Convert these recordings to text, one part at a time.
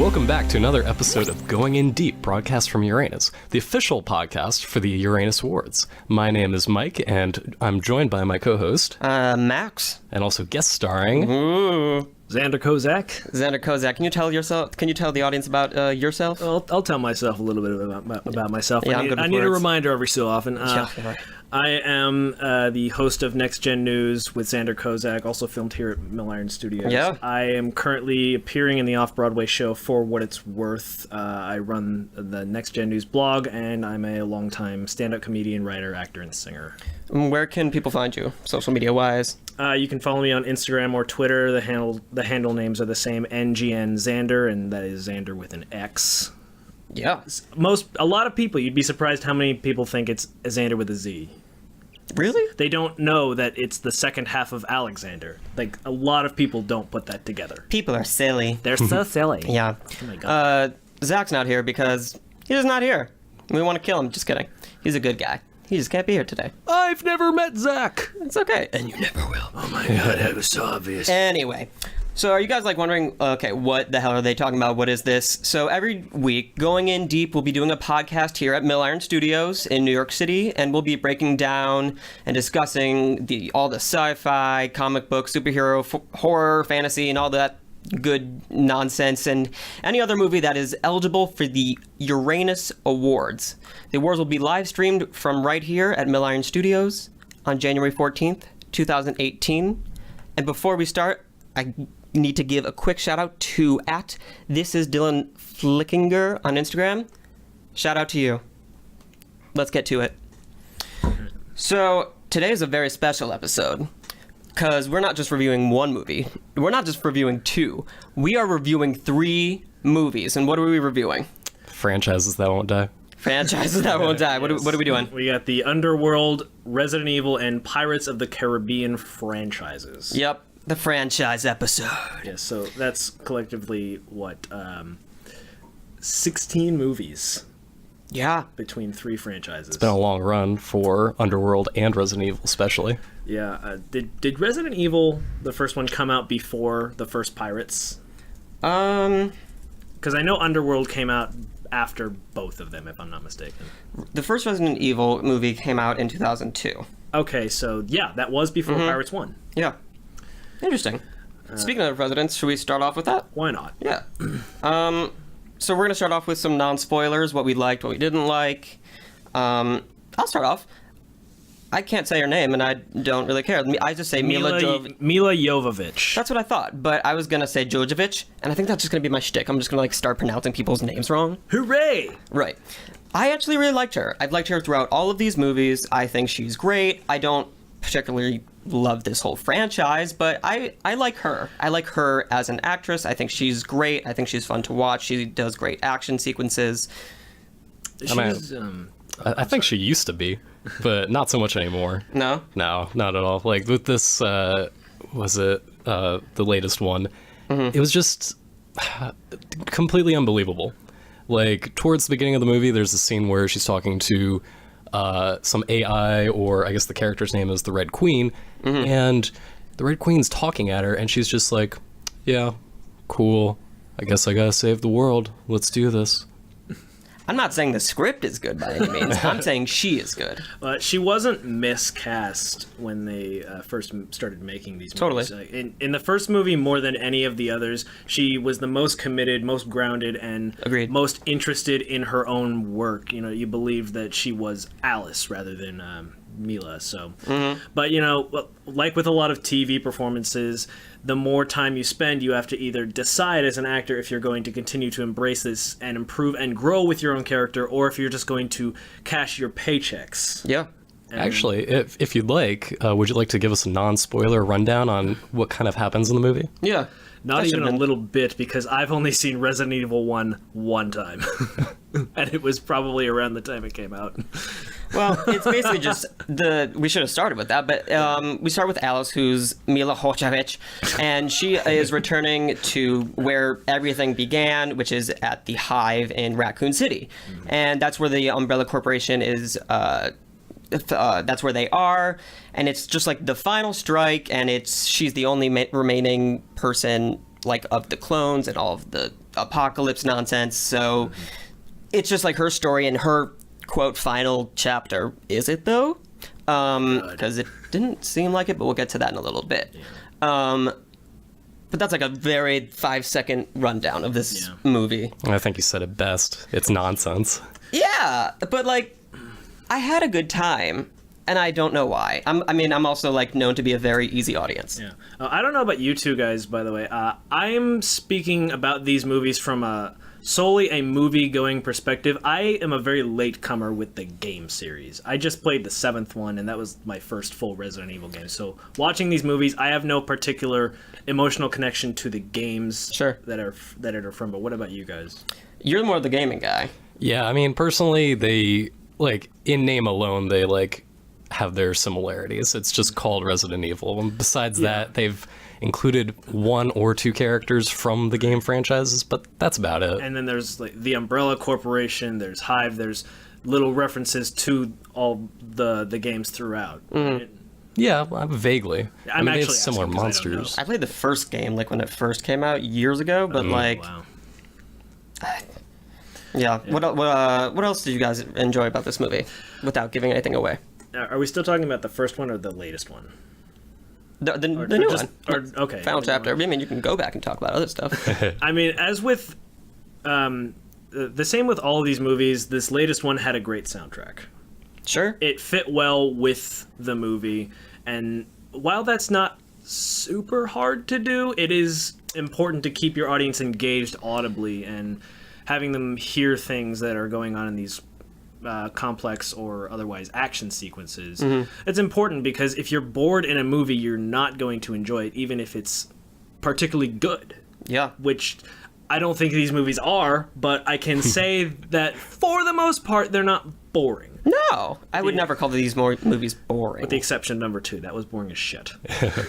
Welcome back to another episode of Going In Deep, broadcast from Uranus, the official podcast for the Uranus Awards. My name is Mike, and I'm joined by my co-host, Max, and also guest starring, Xander Kozak. Xander Kozak. Can you tell the audience about yourself? I'll tell myself a little bit about myself. Yeah, I need a reminder every so often. I am the host of Next Gen News with Xander Kozak, also filmed here at Mill Iron Studios. Yeah. I am currently appearing in the Off-Broadway show For What It's Worth. I run the Next Gen News blog, and I'm a longtime stand-up comedian, writer, actor, and singer. Where can people find you, social media-wise? You can follow me on Instagram or Twitter. The handle names are the same, NGN Xander, and that is Xander with an X. Yeah. A lot of people, you'd be surprised how many people think it's Xander with a Z. Really? They don't know that it's the second half of Alexander. Like, a lot of people don't put that together. People are silly. They're so silly. Yeah. Oh my God. Zakk's not here because he's not here. We want to kill him. Just kidding. He's a good guy. He just can't be here today. I've never met Zakk. It's okay. And you never will. Oh my God, that was so obvious. Anyway, so are you guys wondering, okay, what the hell are they talking about? What is this? So every week, Going In Deep, we'll be doing a podcast here at Mill Iron Studios in New York City, and we'll be breaking down and discussing all the sci-fi, comic book, superhero, horror, fantasy, and all that good nonsense, and any other movie that is eligible for the Uranus Awards. The awards will be live streamed from right here at Mill Iron Studios on January 14th, 2018. And before we start, I need to give a quick shout out to @ThisIsDylanFlickinger on Instagram. Shout out to you. Let's get to it. So today is a very special episode, because we're not just reviewing one movie. We're not just reviewing two. We are reviewing 3 movies. And what are we reviewing? Franchises that won't die. Franchises that won't die. What are we doing? We got the Underworld, Resident Evil, and Pirates of the Caribbean franchises. Yep, the franchise episode. Yeah, so that's collectively, 16 movies. Yeah. Between 3 franchises. It's been a long run for Underworld and Resident Evil, especially. Yeah. Did Resident Evil, the first one, come out before the first Pirates? Because I know Underworld came out after both of them, if I'm not mistaken. The first Resident Evil movie came out in 2002. Okay, so yeah, that was before Pirates 1. Yeah. Interesting. Speaking of Residents, should we start off with that? Why not? Yeah. So we're going to start off with some non-spoilers, what we liked, what we didn't like. I'll start off. I can't say her name, and I don't really care. I just say Mila Jovovich. That's what I thought, but I was going to say Jovovich, and I think that's just going to be my shtick. I'm just going to start pronouncing people's names wrong. Hooray! Right. I actually really liked her. I've liked her throughout all of these movies. I think she's great. I don't particularly love this whole franchise, but I like her. I like her as an actress. I think she's great. I think she's fun to watch. She does great action sequences. I think she used to be, but not so much anymore. No? No, not at all. Like, with this, the latest one, It was just completely unbelievable. Like, towards the beginning of the movie, there's a scene where she's talking to some AI, or I guess the character's name is the Red Queen, and the Red Queen's talking at her, and she's just like, yeah, cool, I guess I gotta save the world, let's do this. I'm not saying the script is good by any means. I'm saying she is good. She wasn't miscast when they first started making these movies. Totally. In the first movie, more than any of the others, she was the most committed, most grounded, and Agreed. most interested in her own work. You know, you believed that she was Alice rather than Mila. So, but like with a lot of TV performances, the more time you spend, you have to either decide as an actor if you're going to continue to embrace this and improve and grow with your own character, or if you're just going to cash your paychecks. Yeah. Actually, if you'd like, would you like to give us a non-spoiler rundown on what kind of happens in the movie? Yeah. Not even a little bit, because I've only seen Resident Evil 1 one time. And it was probably around the time it came out. Well, it's basically just we should have started with that, but we start with Alice, who's Mila Jovovich, and she is returning to where everything began, which is at the Hive in Raccoon City. And that's where the Umbrella Corporation is, that's where they are, and it's just like the final strike, and she's the only remaining person like of the clones and all of the apocalypse nonsense. So it's just like her story and her quote final chapter. Is it though? Because it didn't seem like it, but we'll get to that in a little bit. But that's like a very 5-second rundown of this movie. I think you said it best. It's nonsense. Yeah, but like, I had a good time, and I don't know why. I'm also like known to be a very easy audience. Yeah. I don't know about you two guys, by the way. I'm speaking about these movies from solely a movie-going perspective. I am a very late comer with the game series. I just played the 7th one, and that was my first full Resident Evil game. So watching these movies, I have no particular emotional connection to the games that are from. But what about you guys? You're more the gaming guy. Yeah, I mean, personally, they, like, in name alone, they, like, have their similarities. It's just called Resident Evil. And besides that, they've included 1 or 2 characters from the game franchises, but that's about it. And then there's like the Umbrella Corporation, there's Hive, there's little references to all the games throughout. Right? Yeah, vaguely. I mean, they have similar asking 'cause monsters. I played the first game like when it first came out years ago, but like, Wow. yeah. What else did you guys enjoy about this movie, without giving anything away? Are we still talking about the first one or the latest one? The new just- one. okay. Final the new chapter. one. I mean, you can go back and talk about other stuff. I mean, as with the same with all of these movies, this latest one had a great soundtrack. Sure. It fit well with the movie, and while that's not super hard to do, it is important to keep your audience engaged audibly and having them hear things that are going on in these complex or otherwise action sequences. It's important because if you're bored in a movie, you're not going to enjoy it, even if it's particularly good. Yeah. Which I don't think these movies are, but I can say that for the most part, they're not boring. No, I would never call these movies boring. With the exception of number 2, that was boring as shit.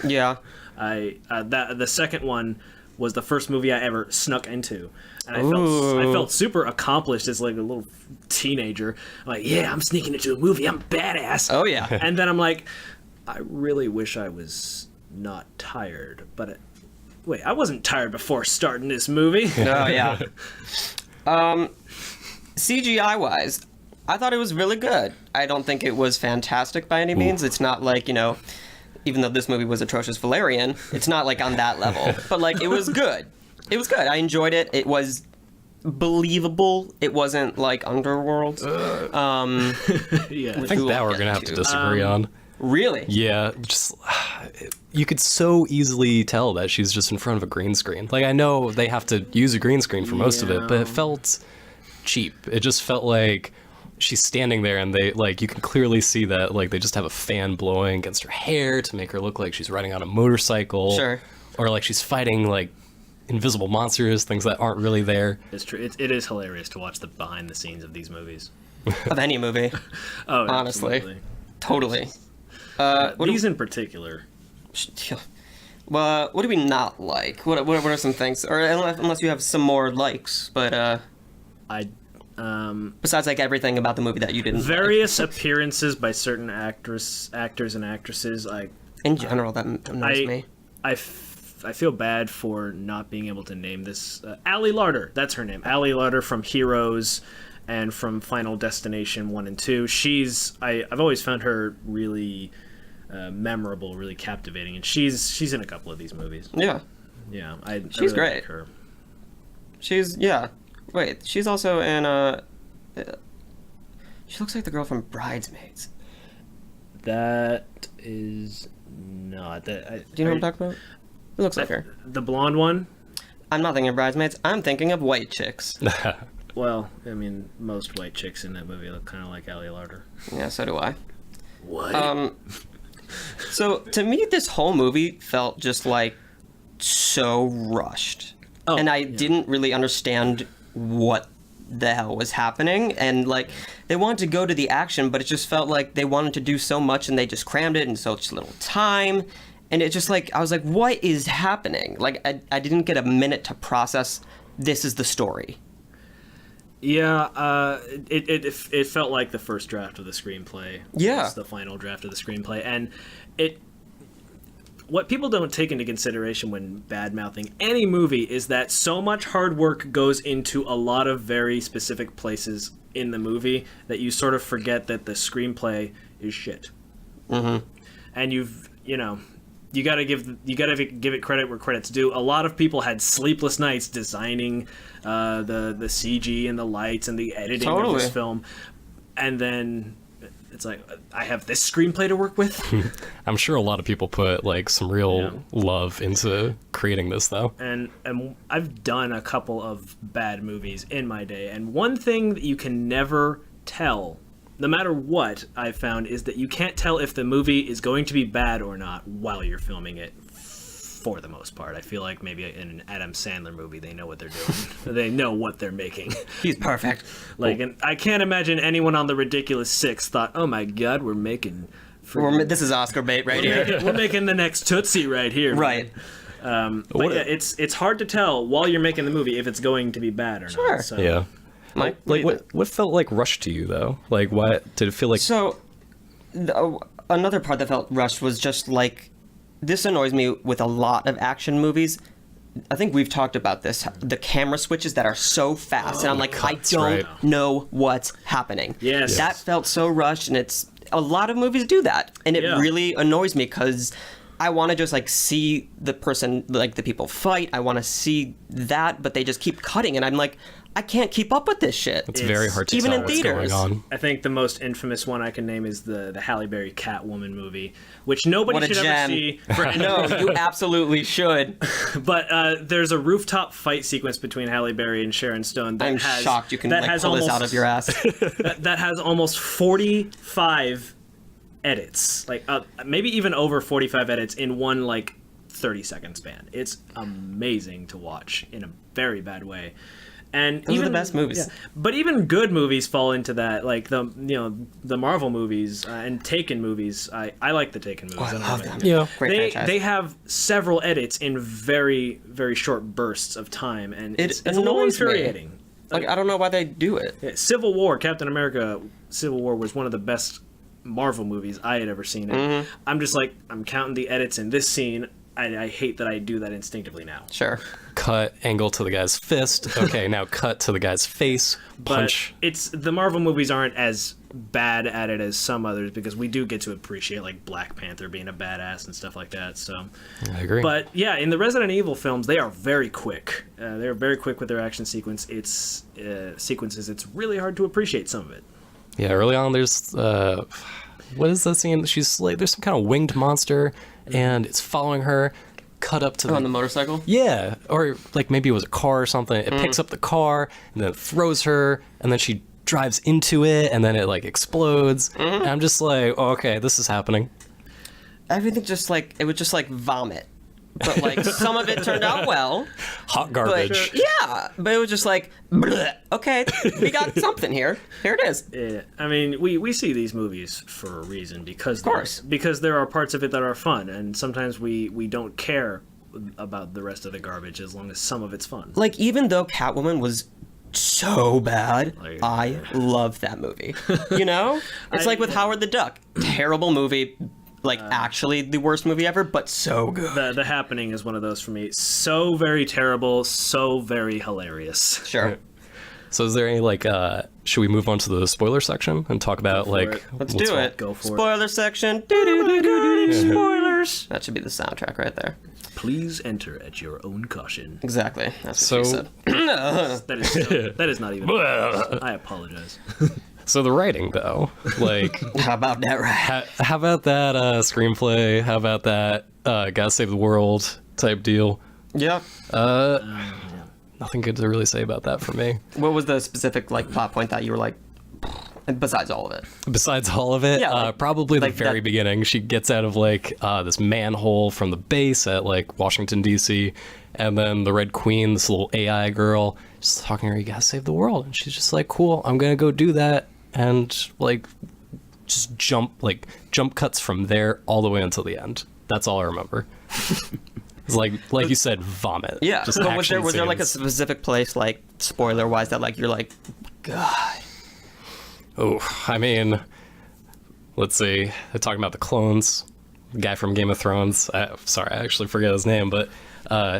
Yeah. The second one was the first movie I ever snuck into, and I felt super accomplished as like a little teenager. Like, yeah, I'm sneaking into a movie. I'm badass. Oh yeah. And then I'm like, I really wish I was not tired, but wait, I wasn't tired before starting this movie. Oh yeah. CGI wise, I thought it was really good. I don't think it was fantastic by any means. It's not like, even though this movie was atrocious Valerian, it's not like on that level. But like, it was good. It was good. I enjoyed it. It was believable. It wasn't like Underworld. Yeah. I think that we're going to have to disagree on. Really? Yeah, just you could so easily tell that she's just in front of a green screen. Like, I know they have to use a green screen for most of it, but it felt cheap. It just felt like she's standing there and they, like, you can clearly see that, like, they just have a fan blowing against her hair to make her look like she's riding on a motorcycle. Sure. Or like she's fighting like invisible monsters, things that aren't really there. It's true. It is hilarious to watch the behind the scenes of these movies. Of any movie. Oh, honestly. absolutely. Totally. These in particular. Well, what do we not like? What are some things? Or unless you have some more likes, but besides like everything about the movie that you didn't various appearances by certain actors and actresses. In general, that annoys me. I feel bad for not being able to name this. Ali Larter, that's her name. Ali Larter from Heroes and from Final Destination 1 and 2. I've always found her really memorable, really captivating, and she's in a couple of these movies. Yeah. Yeah, She's really great. like her. Wait, she's also in she looks like the girl from Bridesmaids. That is not that. Do you know what I'm talking about? It looks like her. The blonde one? I'm not thinking of Bridesmaids. I'm thinking of White Chicks. Well, I mean, most white chicks in that movie look kind of like Ali Larter. Yeah, so do I. What? So to me, this whole movie felt just like so rushed, and I didn't really understand what the hell was happening. And like, they wanted to go to the action, but it just felt like they wanted to do so much, and they just crammed it in such little time. And it just like, I was like, what is happening? Like, I didn't get a minute to process. This is the story. Yeah, it felt like the first draft of the screenplay. Yeah. Was the final draft of the screenplay, and what people don't take into consideration when bad-mouthing any movie is that so much hard work goes into a lot of very specific places in the movie that you sort of forget that the screenplay is shit. Mm-hmm. And you gotta give it credit where credit's due. A lot of people had sleepless nights designing the CG and the lights and the editing of this film, and then it's like, I have this screenplay to work with. I'm sure a lot of people put like some real love into creating this, though. And I've done a couple of bad movies in my day, and one thing that you can never tell, no matter what, I've found, is that you can't tell if the movie is going to be bad or not while you're filming it. For the most part, I feel like maybe in an Adam Sandler movie, they know what they're doing. They know what they're making. He's perfect. And I can't imagine anyone on The Ridiculous Six thought, "Oh my God, we're making." This is Oscar bait right here. We're making the next Tootsie right here. Right. But yeah, it's hard to tell while you're making the movie if it's going to be bad or not. So. Yeah. Mike, What felt like rushed to you, though? Like, why did it feel like? So, another part that felt rushed was just like, this annoys me with a lot of action movies. I think we've talked about this. The camera switches that are so fast, and I'm like, I don't know what's happening. Yes. That felt so rushed, and it's a lot of movies do that, and it really annoys me because I want to just like see the person, like the people fight. I want to see that, but they just keep cutting, and I'm like, I can't keep up with this shit. It's very hard to even tell in what's theaters. going on. I think the most infamous one I can name is the Halle Berry Catwoman movie, which nobody What a should gem. ever see. No, you absolutely should. But there's a rooftop fight sequence between Halle Berry and Sharon Stone. I'm shocked you can like, pull this out of your ass. that has almost 45 edits, like maybe even over 45 edits in one like 30-second span. It's amazing to watch in a very bad way. And Those are the best movies. Yeah, but even good movies fall into that, like the Marvel movies and Taken movies. I like the Taken movies. I love them. Yeah. Great franchise. They have several edits in very, very short bursts of time, and it's a little annoys me. infuriating. Like, I don't know why they do it. Yeah, Civil War, Captain America, Civil War was one of the best Marvel movies I had ever seen. And I'm just like, I'm counting the edits in this scene. I hate that I do that instinctively now. Sure. Cut, angle to the guy's fist. Okay, now cut to the guy's face. Punch. But the Marvel movies aren't as bad at it as some others, because we do get to appreciate like Black Panther being a badass and stuff like that. So I agree. But yeah, in the Resident Evil films, they are very quick. They're very quick with their action sequences. It's really hard to appreciate some of it. Yeah, early on there's what is that scene? She's like, there's some kind of winged monster, and it's following her. Cut up to On the motorcycle? Yeah, or like maybe it was a car or something. It picks up the car and then throws her, and then she drives into it, and then it like explodes. And I'm just like, oh, okay, this is happening. Everything just like, it was just like vomit. But like, some of it turned out well. Hot But garbage. yeah, but it was just like, bleh. Okay, we got something here. Here it is. Yeah, I mean, we see these movies for a reason, because course. because there are parts of it that are fun, and sometimes we don't care about the rest of the garbage as long as some of it's fun. Like, even though Catwoman was so bad, I love that movie. You know? It's like with Howard the Duck. Terrible movie. Like, actually the worst movie ever, but so good. The Happening is one of those for me. So very terrible, so very hilarious. Sure. So is there any like should we move on to the spoiler section and talk about like it. Let's what's do wrong? it. Go for it. Spoiler section. Spoilers! That should be the soundtrack right there. Please enter at your own caution. Exactly. That's what she So- said. That is not even. I apologize. So the writing though, like How about that, right? how about that screenplay? How about that gotta save the world type deal? Yeah. Nothing good to really say about that for me. What was the specific like plot point that you were like, besides all of it? Besides all of it, Yeah, like- probably the like very that- beginning. She gets out of like this manhole from the base at like Washington D.C., and then the Red Queen, this little AI girl, just talking to her, you gotta save the world, and she's just like, cool, I'm gonna go do that, and like just jump cuts from there all the way until the end. That's all I remember. It's like you said, vomit. Yeah. Just But action was there like a scenes. specific place, like spoiler wise, that like you're like, God. Oh, I mean, let's see. They're talking about the clones. guy from Game of Thrones. Sorry, I actually forget his name, but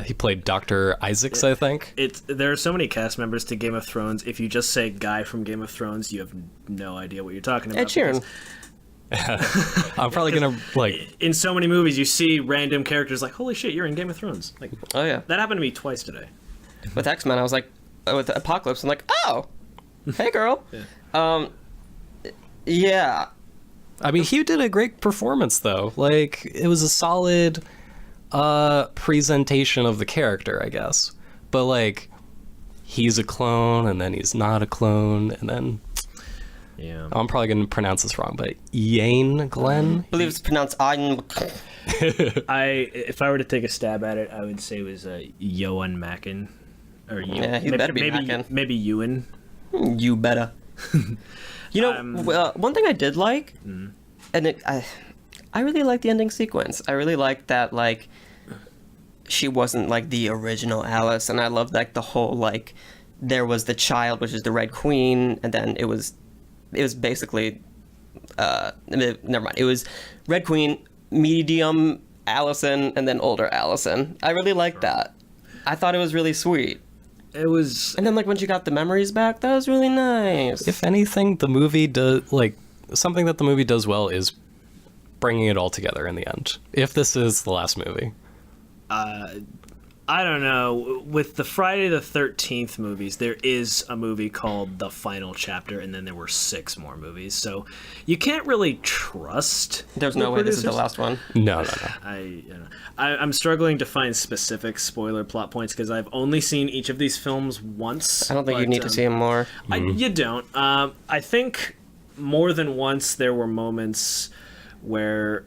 he played Dr. Isaacs, I think. There are so many cast members to Game of Thrones. If you just say guy from Game of Thrones, you have no idea what you're talking about. Ed Sheeran. I'm probably gonna like. In so many movies, you see random characters like, holy shit, you're in Game of Thrones. Like, Oh yeah. that happened to me twice today. With X-Men, I was like, with Apocalypse, I'm like, oh, hey girl. Yeah. I mean, he did a great performance though. Like, it was a solid presentation of the character, I guess. But like, he's a clone, and then he's not a clone, and then. Yeah. I'm probably going to pronounce this wrong, but Ian Glenn? I believe it's pronounced Ian. If I were to take a stab at it, I would say it was Johan Macken. Or Yeah, he better be Macken. Maybe Ewan. You better. You know, one thing I did like, and I really liked the ending sequence. I really liked that, like, she wasn't like the original Alice, and I loved like the whole like there was the child, which is the Red Queen, and then it was basically never mind. It was Red Queen, medium Allison, and then older Allison. I really liked that. I thought it was really sweet. It was. And then like when she got the memories back, that was really nice. If anything, the movie does, like, something that the movie does well is bringing it all together in the end. If this is the last movie. I don't know. With the Friday the 13th movies, there is a movie called The Final Chapter, and then there were 6 more movies. So you can't really trust. There's no way this is the last one. No. I'm struggling to find specific spoiler plot points because I've only seen each of these films once. I don't think you need to see them more. You don't. I think more than once there were moments where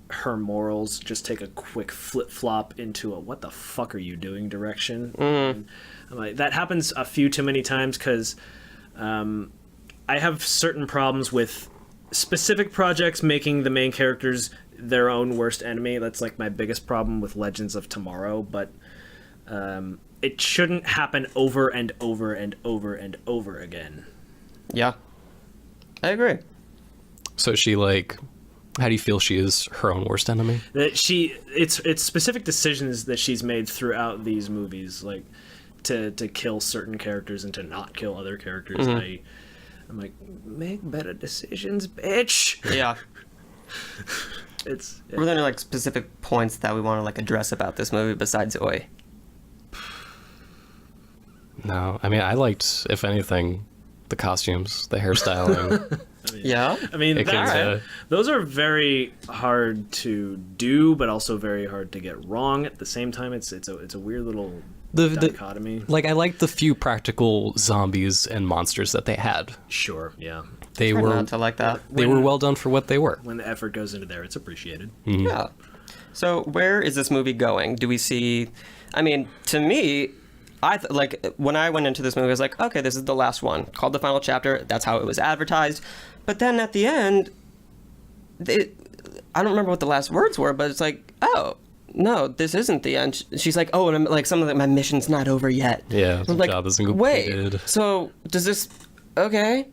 her morals just take a quick flip-flop into a what the fuck are you doing direction. I'm like, that happens a few too many times because I have certain problems with specific projects making the main characters their own worst enemy. That's like my biggest problem with Legends of Tomorrow, but it shouldn't happen over and over and over and over again. Yeah. I agree. So she, like, how do you feel she is her own worst enemy? That it's specific decisions that she's made throughout these movies, like to kill certain characters and to not kill other characters. I'm like, make better decisions, bitch. Yeah. It's Were there like specific points that we want to like address about this movie besides Oi? No, I mean, I liked, if anything, the costumes, the hairstyling. Yeah. I mean, It could, those are very hard to do, but also very hard to get wrong at the same time. It's a weird little dichotomy. Like, I liked the few practical zombies and monsters that they had. Sure, yeah. They Try were not to like that. they were well done for what they were. When the effort goes into there, it's appreciated. Yeah. So where is this movie going? Do we see? I mean, to me, like when I went into this movie, I was like, okay, this is the last one, called The Final Chapter. That's how it was advertised. But then at the end, I don't remember what the last words were, but it's like, oh no, this isn't the end. She's like, oh, and I'm like, my mission's not over yet. Yeah, I'm the job isn't completed. Wait, so does this? Okay.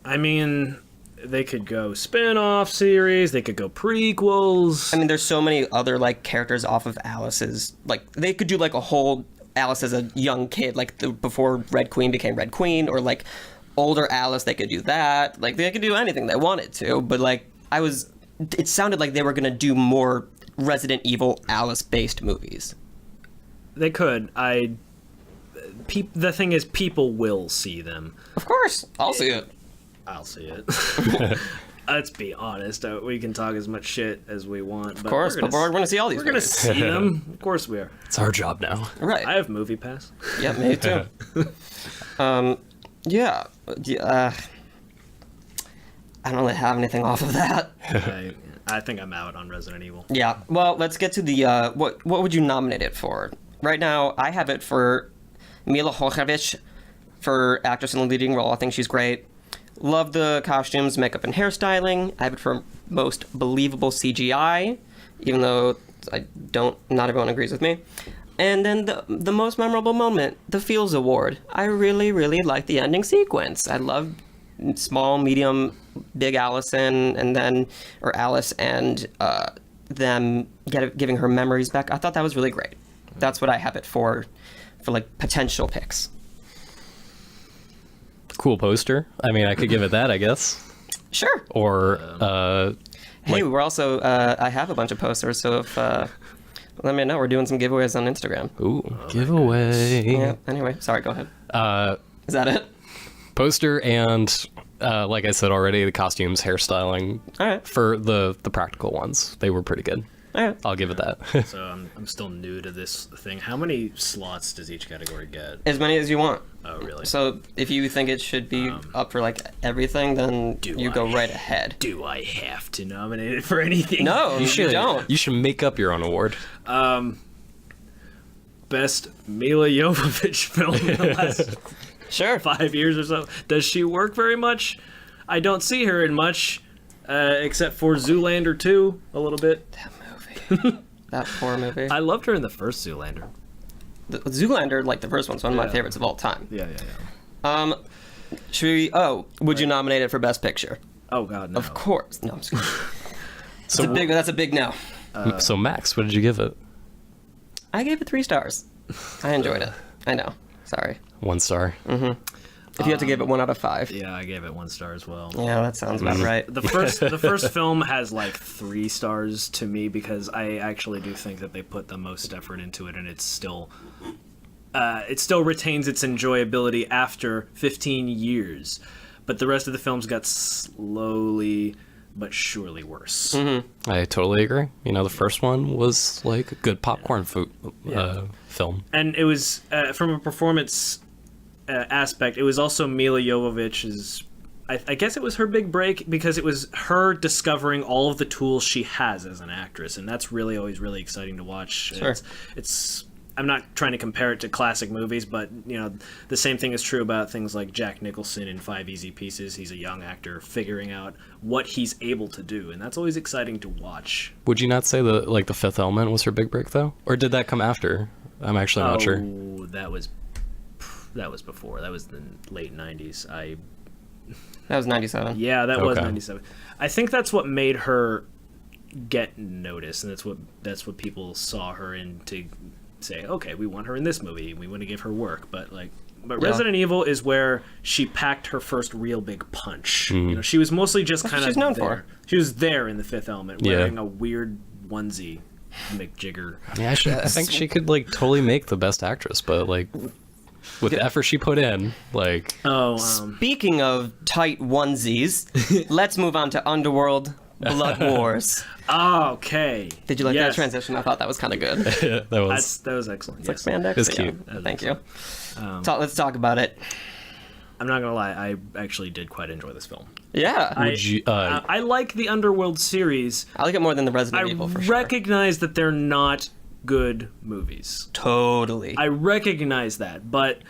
I mean, they could go spin-off series, they could go prequels. I mean, there's so many other like characters off of Alice's. Like they could do like a whole Alice as a young kid, like before Red Queen became Red Queen, or like older Alice. They could do that. Like they could do anything they wanted to. But like it sounded like they were gonna do more Resident Evil Alice-based movies. They could. The thing is, people will see them. Of course, I'll see it. I'll see it. Let's be honest. We can talk as much shit as we want. Of course, but we're going to see all these We're going to movies. see them. Of course we are. It's our job now. Right. I have Movie Pass. Yeah, me too. Yeah. I don't really have anything off of that. I think I'm out on Resident Evil. Yeah. Well, let's get to the what would you nominate it for? Right now, I have it for Mila Jovovich for actress in the leading role. I think she's great. Love the costumes, makeup, and hairstyling. I have it for most believable CGI, even though not everyone agrees with me. And then the most memorable moment, the Feels Award. I really, really like the ending sequence. I love small, medium, big Allison, or Alice and them giving her memories back. I thought that was really great. That's what I have it for like potential picks. Cool poster. I mean, I could give it that, I guess. Sure. Or hey, we're also I have a bunch of posters, so if let me know. We're doing some giveaways on Instagram. Ooh, giveaway. Yeah. Anyway, sorry. Go ahead. Is that it? Poster and, like I said already, the costumes, hairstyling. All right. For the practical ones, they were pretty good. All right. I'll give it that. So I'm still new to this thing. How many slots does each category get? As many as you want. Oh, really? So if you think it should be up for like everything, then you go right ahead. Do I have to nominate it for anything? No, you don't. You should make up your own award. Best Mila Jovovich film in the last Sure. 5 years or so. Does she work very much? I don't see her in much, except for Zoolander 2, a little bit. That movie. That poor movie. I loved her in the first Zoolander. The Zoolander, like the first one's one of my favorites of all time. Yeah. Should we? Oh, would you nominate it for Best Picture? Oh God, no. Of course. No, I'm just kidding. So That's a big no. so Max, what did you give it? I gave it 3 stars. I enjoyed it. I know. Sorry. 1 star. If you had to give it 1 out of 5. Yeah, I gave it 1 star as well. Yeah, that sounds about right. The first film has like 3 stars to me because I actually do think that they put the most effort into it, and it still retains its enjoyability after 15 years. But the rest of the films got slowly but surely worse. I totally agree. You know, the first one was like a good popcorn film. And it was from a performance aspect. It was also Mila Jovovich's. I guess it was her big break because it was her discovering all of the tools she has as an actress, and that's really always really exciting to watch. Sure. It's I'm not trying to compare it to classic movies, but you know the same thing is true about things like Jack Nicholson in 5 Easy Pieces. He's a young actor figuring out what he's able to do, and that's always exciting to watch. Would you not say the Fifth Element was her big break though, or did that come after? I'm actually not sure. That was before. That was the late 90s. That was 97. Yeah, that was Okay. 97. I think that's what made her get noticed, and that's what people saw her in to say, okay, we want her in this movie. We want to give her work. But Resident Evil is where she packed her first real big punch. You know, she was mostly just kind of she's known there. for. She was there in The Fifth Element, wearing a weird onesie, McJigger. Yeah, I think she could like totally make the Best Actress, but like with the effort she put in, like. Speaking of tight onesies, let's move on to Underworld Blood Wars. Okay. Did you like that Yes. transition? I thought that was kind of good. that was. That was excellent. It's Yes. like spandex. It's but cute. Yeah. Thank you. Let's talk about it. I'm not gonna lie, I actually did quite enjoy this film. Yeah. Would you? I like the Underworld series. I like it more than the Resident I Evil for sure. recognize that they're not good movies. Totally. I recognize that, but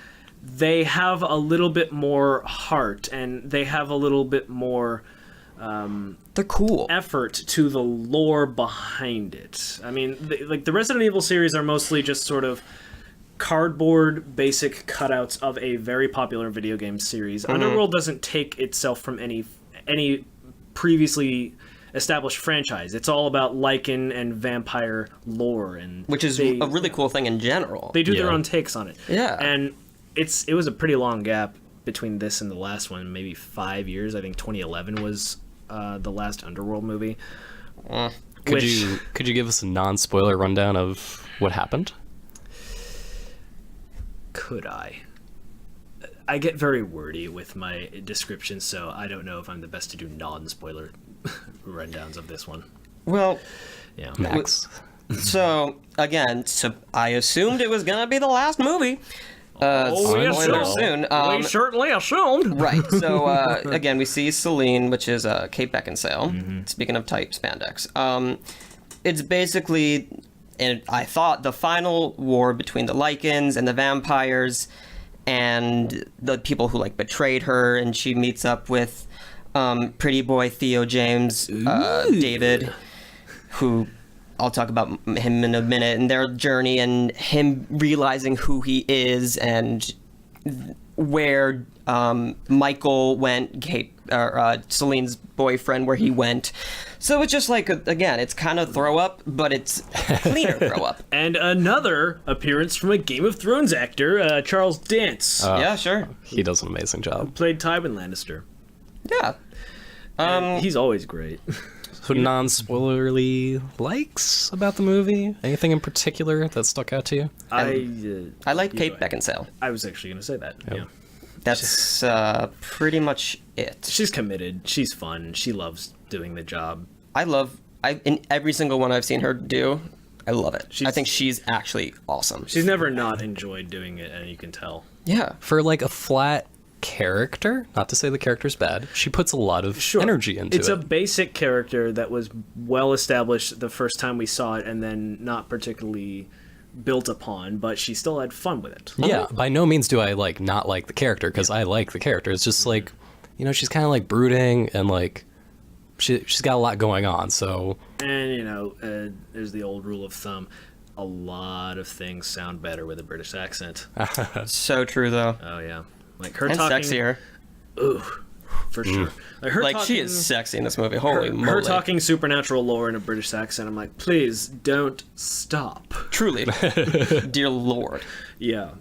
they have a little bit more heart, and they have a little bit more They're cool. effort to the lore behind it. I mean, the Resident Evil series are mostly just sort of cardboard basic cutouts of a very popular video game series. Underworld doesn't take itself from any previously established franchise. It's all about lichen and vampire lore, and Which is a really cool thing in general. they do their Yeah. own takes on it. Yeah. And it was a pretty long gap between this and the last one, maybe 5 years. I think 2011 was the last Underworld movie. Could you give us a non-spoiler rundown of what happened? Could I? I get very wordy with my descriptions, so I don't know if I'm the best to do non-spoiler rundowns of this one. Well, Yeah. Max. so again, I assumed it was gonna be the last movie. Spoiler soon. we certainly assumed. Right. So again, we see Celine, which is Kate Beckinsale. Speaking of tight spandex, it's basically, and I thought, the final war between the Lycans and the vampires, and the people who like betrayed her, and she meets up with pretty boy Theo James, David, who I'll talk about him in a minute, and their journey, and him realizing who he is, and where Michael went, Celine's boyfriend, where he went. So it's just like, again, it's kind of throw up, but it's cleaner throw up. And another appearance from a Game of Thrones actor, Charles Dance, Yeah, sure. He does an amazing job. played Tywin Lannister. Yeah. And he's always great. So non-spoilerly likes about the movie? Anything in particular that stuck out to you? I like Kate Beckinsale. I was actually going to say that. Yeah. That's pretty much it. She's committed. She's fun. She loves doing the job. In every single one I've seen her do, I love it. I She's- think she's actually awesome. She's never not enjoyed doing it, and you can tell. Yeah. For like a flat character, not to say the character's bad, she puts a lot of energy into It's it. a basic character that was well established the first time we saw it, and then not particularly built upon, but she still had fun with it. Yeah, by no means do I like not like the character, because I like the character. It's just like, you know, she's kind of like brooding and like she's got a lot going on. So And there's the old rule of thumb: a lot of things sound better with a British accent. So true, though. Oh yeah, like her And talking. sexier. Ooh, for sure. Like her Like, talking, she is sexy in this movie. Holy moly. her talking supernatural lore in a British accent. I'm like, please don't stop. Truly. Dear Lord. Yeah.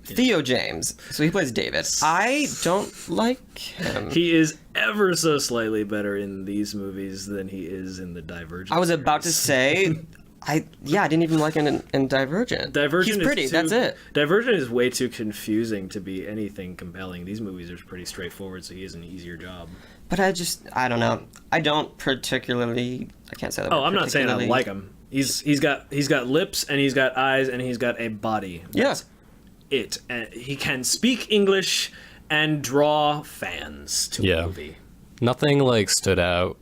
Theo James. So he plays David. I don't like him. He is ever so slightly better in these movies than he is in the Divergent. I was about to series. say, I didn't even like him in Divergent. Divergent He's pretty, is that's it. Divergent is way too confusing to be anything compelling. These movies are pretty straightforward, so he has an easier job. But I don't know. I don't particularly, I can't say that. Oh, I'm not saying I don't like him. He's got lips, and he's got eyes, and he's got a body. That's it. And he can speak English and draw fans to a movie. Nothing like stood out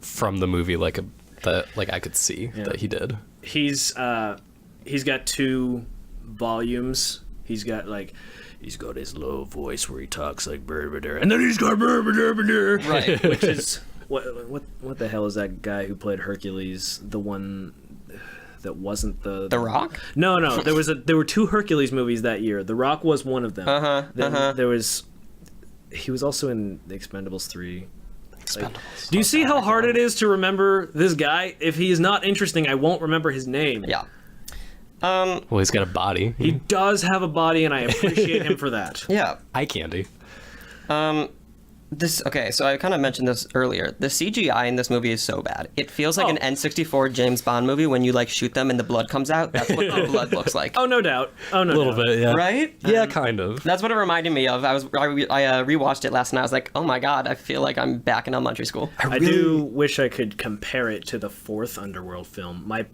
from the movie like I could see that he did. He's got 2 volumes. He's got his low voice where he talks like Berbeder, and then he's got Berbeder, Right. which is what the hell is that guy who played Hercules? The one that wasn't the Rock? No, there were 2 Hercules movies that year. The Rock was one of them. There was. He was also in The Expendables 3. Do you see how hard it is to remember this guy? If he is not interesting, I won't remember his name. Yeah. Well, he's got a body. He does have a body, and I appreciate him for that. Yeah. Eye candy. So I kind of mentioned this earlier. The CGI in this movie is so bad. It feels like an N64 James Bond movie when you like shoot them and the blood comes out. That's what the blood looks like. Oh, no doubt. Oh, no A little doubt. bit, yeah. Right? Yeah, kind of. That's what it reminded me of. I rewatched it last night. I was like, oh my god, I feel like I'm back in elementary school. I do wish I could compare it to the 4th Underworld film. My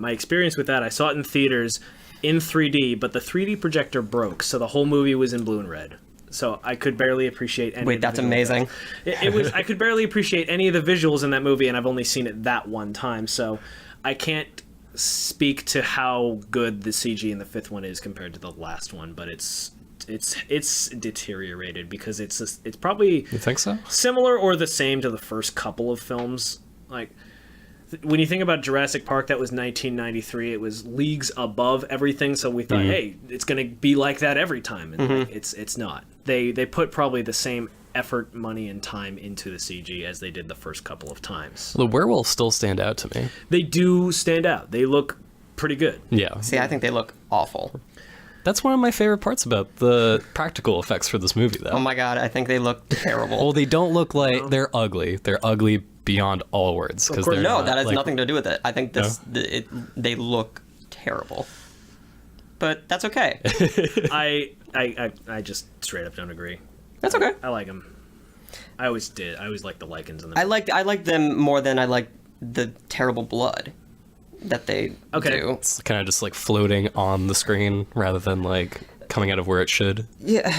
experience with that, I saw it in theaters in 3D, but the 3D projector broke, so the whole movie was in blue and red. So I could barely appreciate any. Wait, that's amazing. It was. I could barely appreciate any of the visuals in that movie, and I've only seen it that one time, so I can't speak to how good the CG in the 5th one is compared to the last one. But it's deteriorated because it's probably. You think so? Similar or the same to the first couple of films. Like when you think about Jurassic Park, that was 1993. It was leagues above everything, so we thought, hey, it's going to be like that every time, and like, it's not. They put probably the same effort, money, and time into the CG as they did the first couple of times. The werewolves still stand out to me. They do stand out. They look pretty good. Yeah. See, I think they look awful. That's one of my favorite parts about the practical effects for this movie, though. Oh my god, I think they look terrible. Well, they don't look like they're ugly. They're ugly beyond all words. Of course. They're No, not, that has like, nothing to do with it. I think they look terrible. But that's okay. I just straight up don't agree. That's okay. I like them. I always did. I always liked the lichens in them. I like them more than I like the terrible blood that they do. It's kind of just like floating on the screen rather than like coming out of where it should. Yeah.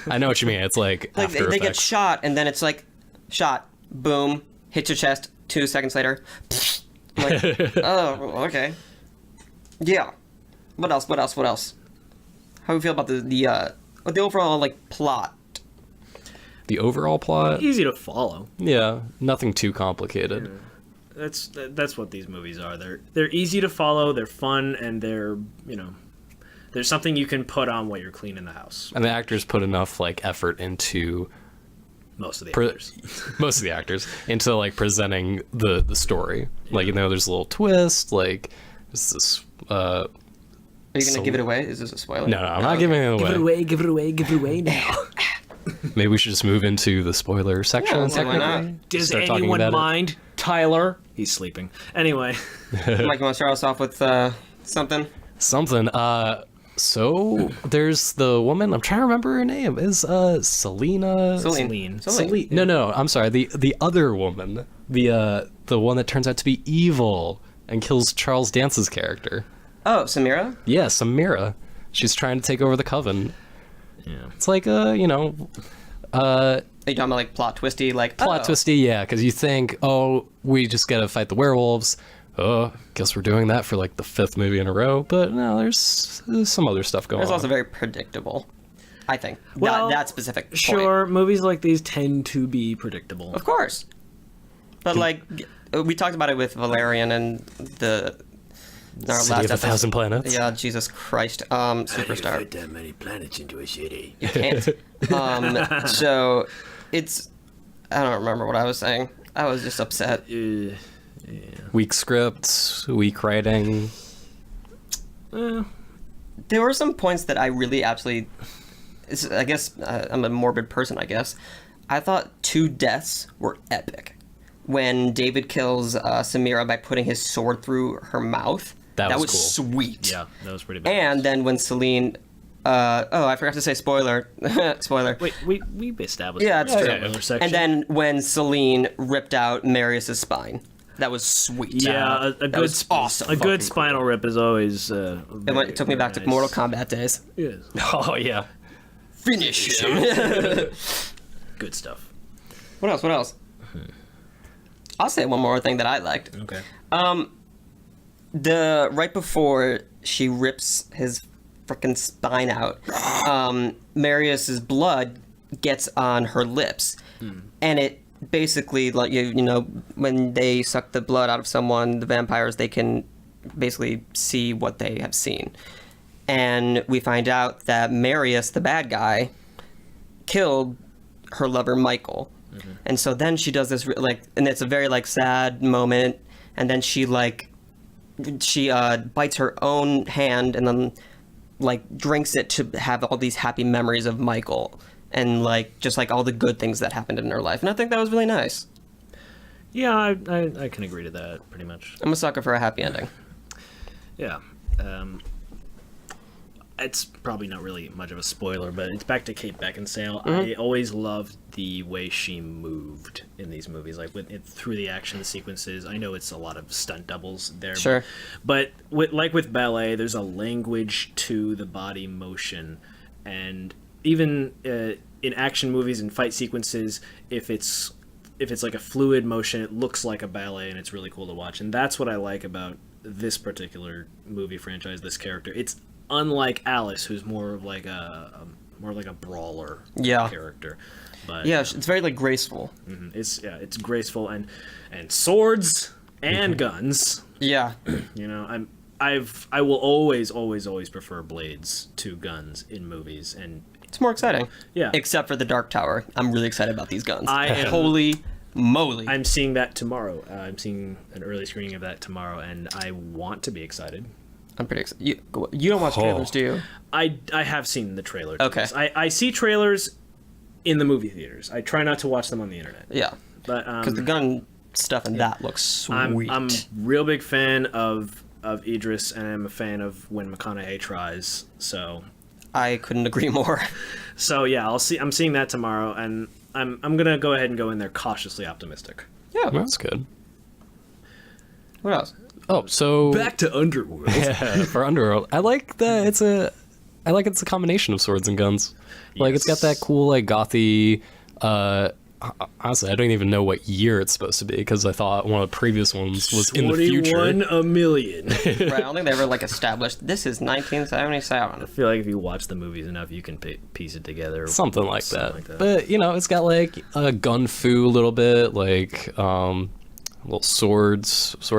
I know what you mean. It's like After they get Effects. shot and then it's like shot, boom, hits your chest, 2 seconds later. I'm like, oh, okay. Yeah. What else? How do you feel about the overall like plot? The overall plot, Easy to follow. yeah, nothing too complicated. That's what these movies are. They're easy to follow. They're fun, and they're There's something you can put on while you're cleaning the house. And the actors put enough like effort into Most of the actors. most of the actors into like presenting the story. Like, you know, there's a little twist. Like, there's this. Are you gonna give it away? Is this a spoiler? No, I'm not giving it away. Give it away now. Maybe we should just move into the spoiler section. Yeah, why not? Does Start talking anyone about it. mind? Tyler? He's sleeping. Anyway. Mike, you want to start us off with something? Something. So there's the woman. I'm trying to remember her name. Is Selena? Celine. No. I'm sorry. The other woman. The one that turns out to be evil and kills Charles Dance's character. Oh, Samira? Yeah, Samira. She's trying to take over the coven. Yeah. It's like you know. Are you talking about like plot twisty? Like Plot twisty, yeah, because you think, oh, we just gotta fight the werewolves. Oh, guess we're doing that for like the 5th movie in a row. But no, there's some other stuff going It's on. also very predictable, I think. Well, that specific point. Sure, movies like these tend to be predictable. Of course. But like, we talked about it with Valerian and our City last of a episode. Thousand Planets. Yeah, Jesus Christ. Superstar. Fit that many planets into a city. You can't. So it's, I don't remember what I was saying. I was just upset. Weak scripts, weak writing. There were some points that I really absolutely, I guess I'm a morbid person, I guess. I thought 2 deaths were epic. When David kills Samira by putting his sword through her mouth. That was cool. Sweet. Yeah, that was pretty bad. And then when Celine, I forgot to say spoiler. Spoiler. Wait, we established. Yeah, it's true. Section. And then when Celine ripped out Marius's spine, that was sweet. Yeah, a That good was awesome. A good Fucking spinal rip is always. It took me back to Mortal Kombat days. Yes. Oh yeah. Finish him. Good stuff. What else? I'll say one more thing that I liked. Okay. The right before she rips his frickin' spine out, Marius's blood gets on her lips, and it basically, like you know, when they suck the blood out of someone, the vampires, they can basically see what they have seen, and we find out that Marius, the bad guy, killed her lover Michael. And so then she does this and it's a very like sad moment, and then she bites her own hand and then like drinks it to have all these happy memories of Michael and like just like all the good things that happened in her life, and I think that was really nice. Yeah, I can agree to that pretty much. I'm a sucker for a happy ending. Yeah. It's probably not really much of a spoiler, but it's back to Kate Beckinsale. I always loved the way she moved in these movies, like through the action sequences. I know it's a lot of stunt doubles there, Sure. but with ballet, there's a language to the body motion, and even in action movies and fight sequences, if it's like a fluid motion, it looks like a ballet, and it's really cool to watch. And that's what I like about this particular movie franchise. This character, it's unlike Alice, who's more of like a brawler character. But Yeah, it's very like graceful. it's graceful and swords and guns. Yeah. You know, I will always prefer blades to guns in movies, and It's more exciting. Yeah. Except for the Dark Tower. I'm really excited about these guns. I am. Holy moly. I'm seeing that tomorrow. I'm seeing an early screening of that tomorrow, and I want to be excited. I'm pretty excited. You don't watch trailers, do you? I have seen the trailer. to Okay. this. I see trailers in the movie theaters. I try not to watch them on the internet. Yeah. But Because the gun stuff in that looks sweet. I'm real big fan of Idris, and I'm a fan of when McConaughey tries. So I couldn't agree more. So yeah, I'm seeing that tomorrow, and I'm gonna go ahead and go in there cautiously optimistic. Yeah. That's good. What else? Oh, so Back to Underworld. yeah, for Underworld, I like that it's a combination of swords and guns. Like it's got that cool like gothy. Honestly, I don't even know what year it's supposed to be because I thought one of the previous ones was in the future. 21 a million. Right, I don't think they ever like established this is 1977. I feel like if you watch the movies enough, you can piece it together. Something like that. But you know, it's got like a gun fu a little bit, like little sword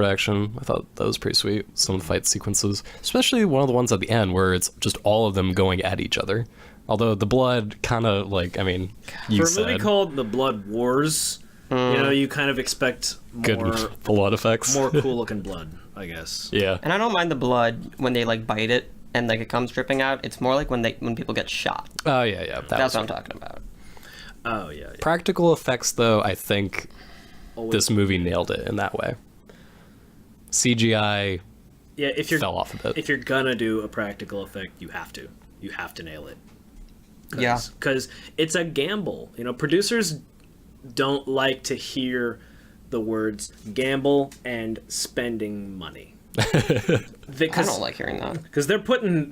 action. I thought that was pretty sweet. Some of the fight sequences, especially one of the ones at the end where it's just all of them going at each other. Although the blood kind of like, I mean, you For a movie called The Blood Wars, you kind of expect more good blood effects. more cool looking blood, I guess. Yeah. And I don't mind the blood when they like bite it and like it comes dripping out. It's more like when people get shot. Oh yeah. That's what I'm talking about. Oh yeah. Practical effects, though, I think Always. this movie nailed it in that way. CGI Yeah, if you're fell off a bit. if you're gonna do a practical effect, you have to nail it. Yeah. Because it's a gamble. Producers don't like to hear the words gamble and spending money. I don't like hearing that. Because they're putting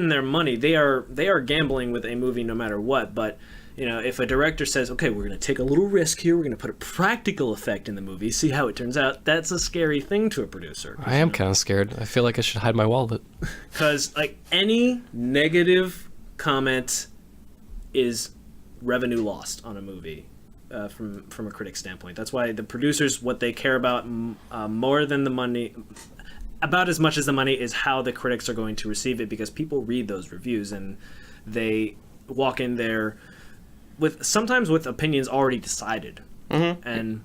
their money. They are gambling with a movie no matter what. But if a director says, okay, we're going to take a little risk here, we're going to put a practical effect in the movie, see how it turns out, that's a scary thing to a producer. I am kind of scared. I feel like I should hide my wallet. Because like any negative comment is revenue lost on a movie. From a critic standpoint, that's why the producers, what they care about more than the money, about as much as the money, is how the critics are going to receive it, because people read those reviews and they walk in there sometimes with opinions already decided. And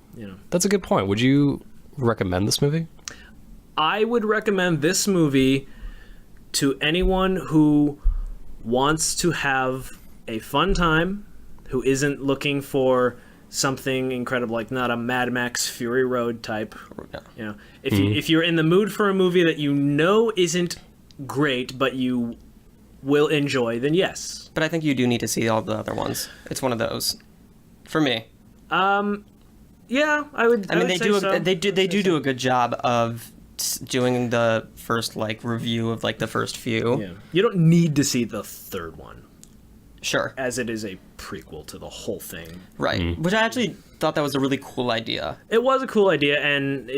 That's a good point. Would you recommend this movie? I would recommend this movie to anyone who wants to have a fun time, who isn't looking for something incredible, like not a Mad Max Fury Road type. If you're in the mood for a movie that isn't great, but you will enjoy, then yes. But I think you do need to see all the other ones. It's one of those, for me. Yeah, I would. I mean, would they say do so. they do a good job of doing the first like review of like the first few. Yeah, you don't need to see the third one, Sure. as it is a prequel to the whole thing. Right. Which I actually thought that was a really cool idea. It was a cool idea, and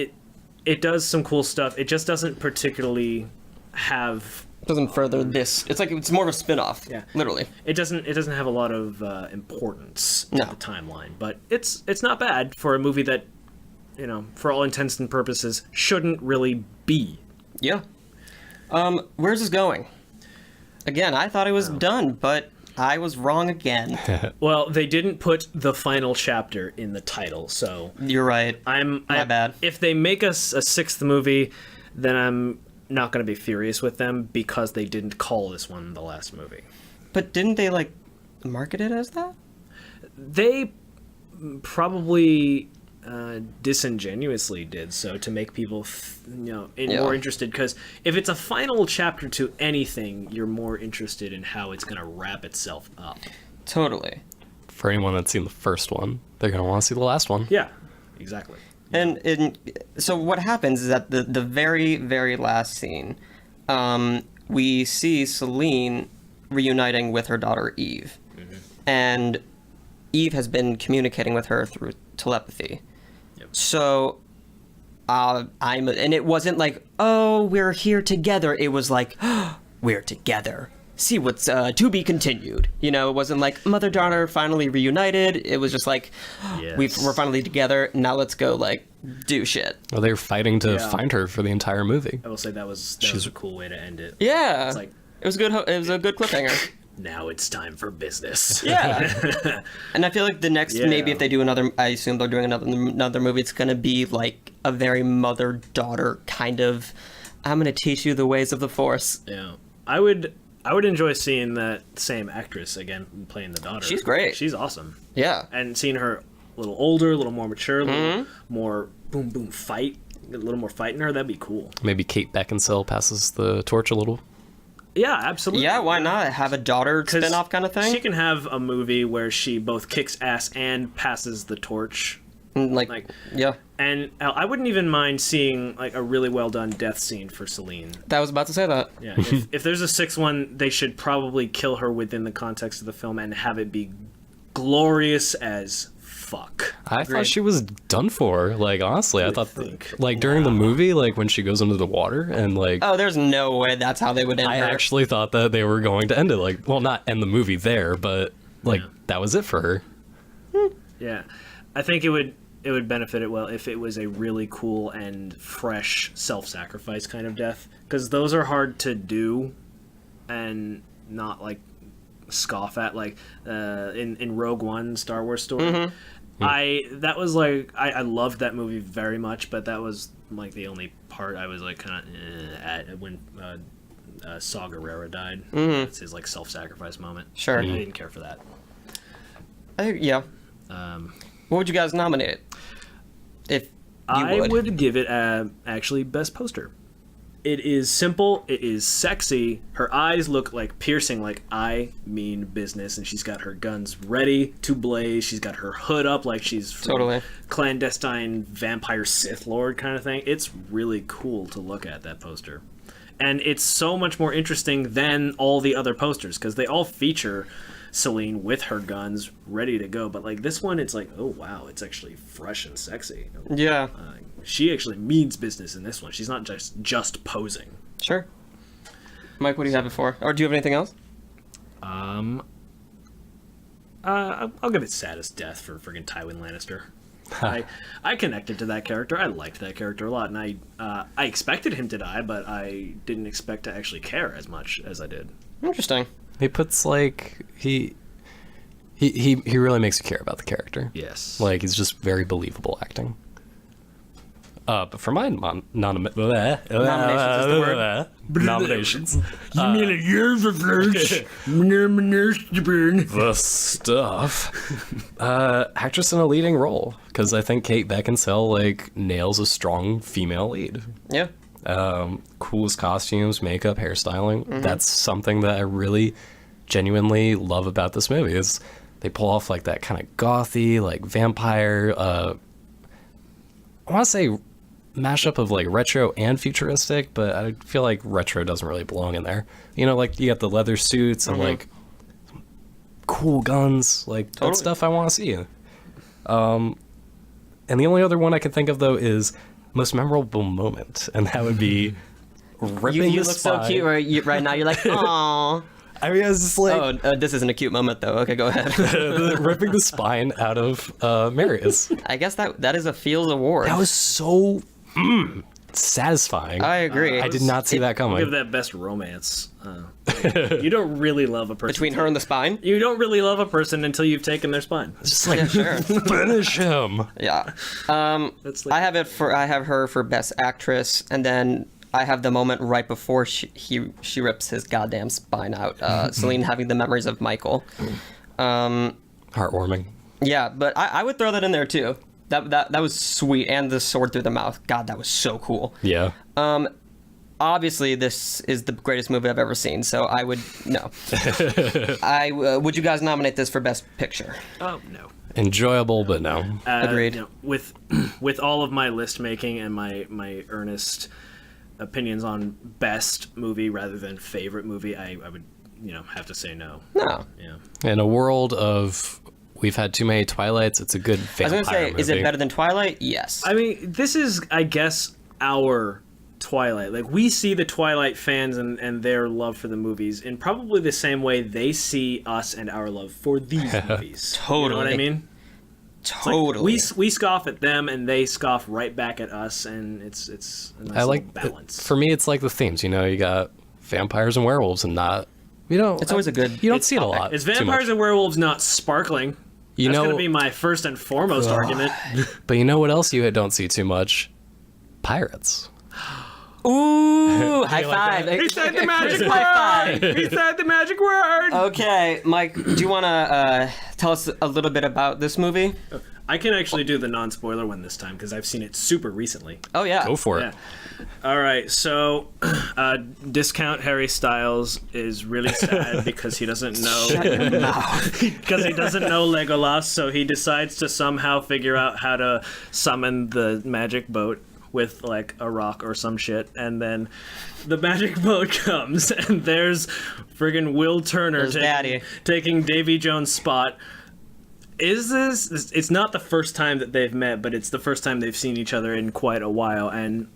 it does some cool stuff. It just doesn't particularly have. Doesn't further this. It's like it's more of a spin-off. Yeah. Literally. It doesn't have a lot of importance to No. the timeline, but it's not bad for a movie that, for all intents and purposes, shouldn't really be. Yeah. Where's this going? Again, I thought it was done, but I was wrong again. Well, they didn't put the final chapter in the title, so You're right. My bad. If they make us a sixth movie, then I'm not going to be furious with them, because they didn't call this one the last movie. But didn't they like market it as that? They probably disingenuously did so to make people more interested, because if it's a final chapter to anything, you're more interested in how it's going to wrap itself up. Totally. For anyone that's seen the first one, they're going to want to see the last one. Yeah, exactly. And so what happens is at the very, very last scene, we see Celine reuniting with her daughter Eve. And Eve has been communicating with her through telepathy. Yep. So and it wasn't like, oh, we're here together. It was like, oh, we're together. See what's to be continued. It wasn't like mother-daughter finally reunited. It was just like, Yes. we're finally together. Now let's go like do shit. Well, they were fighting to Yeah. find her for the entire movie. I will say that was a cool way to end it. Yeah, It's like, it was good. It was a good cliffhanger. now it's time for business. Yeah, and I feel like the next maybe Yeah. if they do another, I assume they're doing another movie. It's gonna be like a very mother-daughter kind of. I'm gonna teach you the ways of the Force. Yeah. I would enjoy seeing that same actress again playing the daughter. She's great. She's awesome. Yeah, And seeing her a little older, a little more mature, a little more boom boom fight, a little more fight in her, that'd be cool. Maybe Kate Beckinsale passes the torch a little. Yeah, absolutely. yeah. Why not have a daughter 'Cause spin-off kind of thing? She can have a movie where she both kicks ass and passes the torch. like, yeah. And I wouldn't even mind seeing like a really well done death scene for Celine. That was about to say that. Yeah, if there's a sixth one, they should probably kill her within the context of the film and have it be glorious as fuck. I thought she was done for. Like, honestly, I thought, think? like, during the movie, like, when she goes into the water and, like, Oh, there's no way that's how they would end I her. actually thought that they were going to end it. Like, well, not end the movie there, but, like, that was it for her. Yeah, I think it would it would benefit it well if it was a really cool and fresh self-sacrifice kind of death, because those are hard to do and not like scoff at, like in Rogue One, Star Wars story. I loved that movie very much, but that was like the only part I was like kind of at when Saw Gerrera died. It's his like self-sacrifice moment. Sure. I didn't care for that. Yeah. What would you guys nominate it? If you I would give it actually best poster. It is simple. It is sexy. Her eyes look like piercing, like I mean business, and she's got her guns ready to blaze. She's got her hood up like she's from Totally. clandestine vampire Sith Lord kind of thing. It's really cool to look at, that poster. And it's so much more interesting than all the other posters, because they all feature Celine with her guns ready to go. But like this one, it's like, oh wow, it's actually fresh and sexy. Yeah. She actually means business in this one. She's not just posing. Sure. Mike, what do you have it for? Or do you have anything else? I'll give it saddest death for friggin' Tywin Lannister. I connected to that character. I liked that character a lot, and I expected him to die, but I didn't expect to actually care as much as I did. Interesting. He puts like he really makes you care about the character. Yes. Like he's just very believable acting. But for my nominations is the word. Nominations. You mean a year's of lunch? The stuff. Actress in a leading role, because I think Kate Beckinsale like nails a strong female lead. Yeah. Coolest costumes, makeup, hairstyling. That's something that I really genuinely love about this movie. Is they pull off like that kind of gothy, like vampire. I want to say mashup of like retro and futuristic, but I feel like retro doesn't really belong in there. You know, like you got the leather suits and like cool guns, like that stuff I want to see. And the only other one I can think of though is most memorable moment, and that would be ripping You the look spine. so cute right now. You're like, aww. I mean, I was just like This isn't a cute moment though. Okay, go ahead. ripping the spine out of Marius. I guess that is a Fields Award. That was so satisfying. I agree. I did not see that coming. Give that best romance. You don't really love a person. Between her and the spine? You don't really love a person until you've taken their spine. Just like Sure. finish him. Yeah. That's like, I have her for best actress, and then I have the moment right before she rips his goddamn spine out. Celine having the memories of Michael. Heartwarming. Yeah, but I would throw that in there too. That was sweet, and the sword through the mouth. God, that was so cool. Yeah. Obviously, this is the greatest movie I've ever seen, so I would no. Would you guys nominate this for best picture? oh no. Enjoyable, but no. Agreed. You know, with all of my list making and my earnest opinions on best movie rather than favorite movie, I would have to say no. No. Yeah. In a world of we've had too many Twilights, it's a good vampire I was gonna say, movie. is it better than Twilight? Yes. I mean, this is, I guess, our Twilight. Like, we see the Twilight fans and their love for the movies in probably the same way they see us and our love for these movies. Totally. You know what I mean? Totally. Like, we scoff at them and they scoff right back at us, and it's a nice I like little balance. for me, it's like the themes. You know, you got vampires and werewolves, and not It's always a good. You don't see it a lot. It's too vampires much. and werewolves not sparkling. You That's know, going to be my first and foremost argument. but you know what else you don't see too much? Pirates. Ooh, high like five. that? He said the magic High word! five. He said the magic word! Okay, Mike, do you want to tell us a little bit about this movie? I can actually do the non-spoiler one this time because I've seen it super recently. Oh, yeah. Go for it. Yeah. All right, so discount Harry Styles is really sad because he doesn't know because he doesn't know Legolas, so he decides to somehow figure out how to summon the magic boat with like a rock or some shit, and then the magic boat comes and there's friggin' Will Turner There's Daddy. taking Davy Jones' spot. Is this? It's not the first time that they've met, but it's the first time they've seen each other in quite a while, and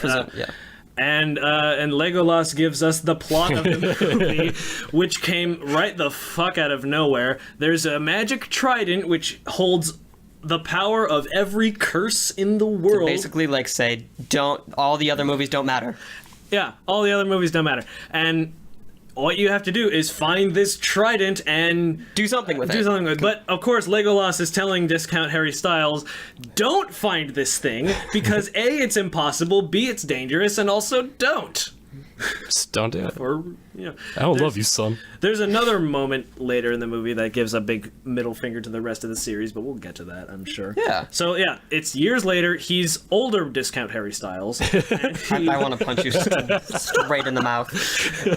Yeah. and Legolas gives us the plot of the movie, which came right the fuck out of nowhere. There's a magic trident which holds the power of every curse in the world. Basically, like, say, all the other movies don't matter. Yeah, all the other movies don't matter. And what you have to do is find this trident and Do something with it. But, of course, Legolas is telling Discount Harry Styles, don't find this thing, because A, it's impossible, B, it's dangerous, and also don't. Just don't do it. Or, you know, I don't love you, son. there's another moment later in the movie that gives a big middle finger to the rest of the series, but we'll get to that, I'm sure. Yeah. So, yeah, it's years later. He's older Discount Harry Styles. And I want to punch you straight in the mouth.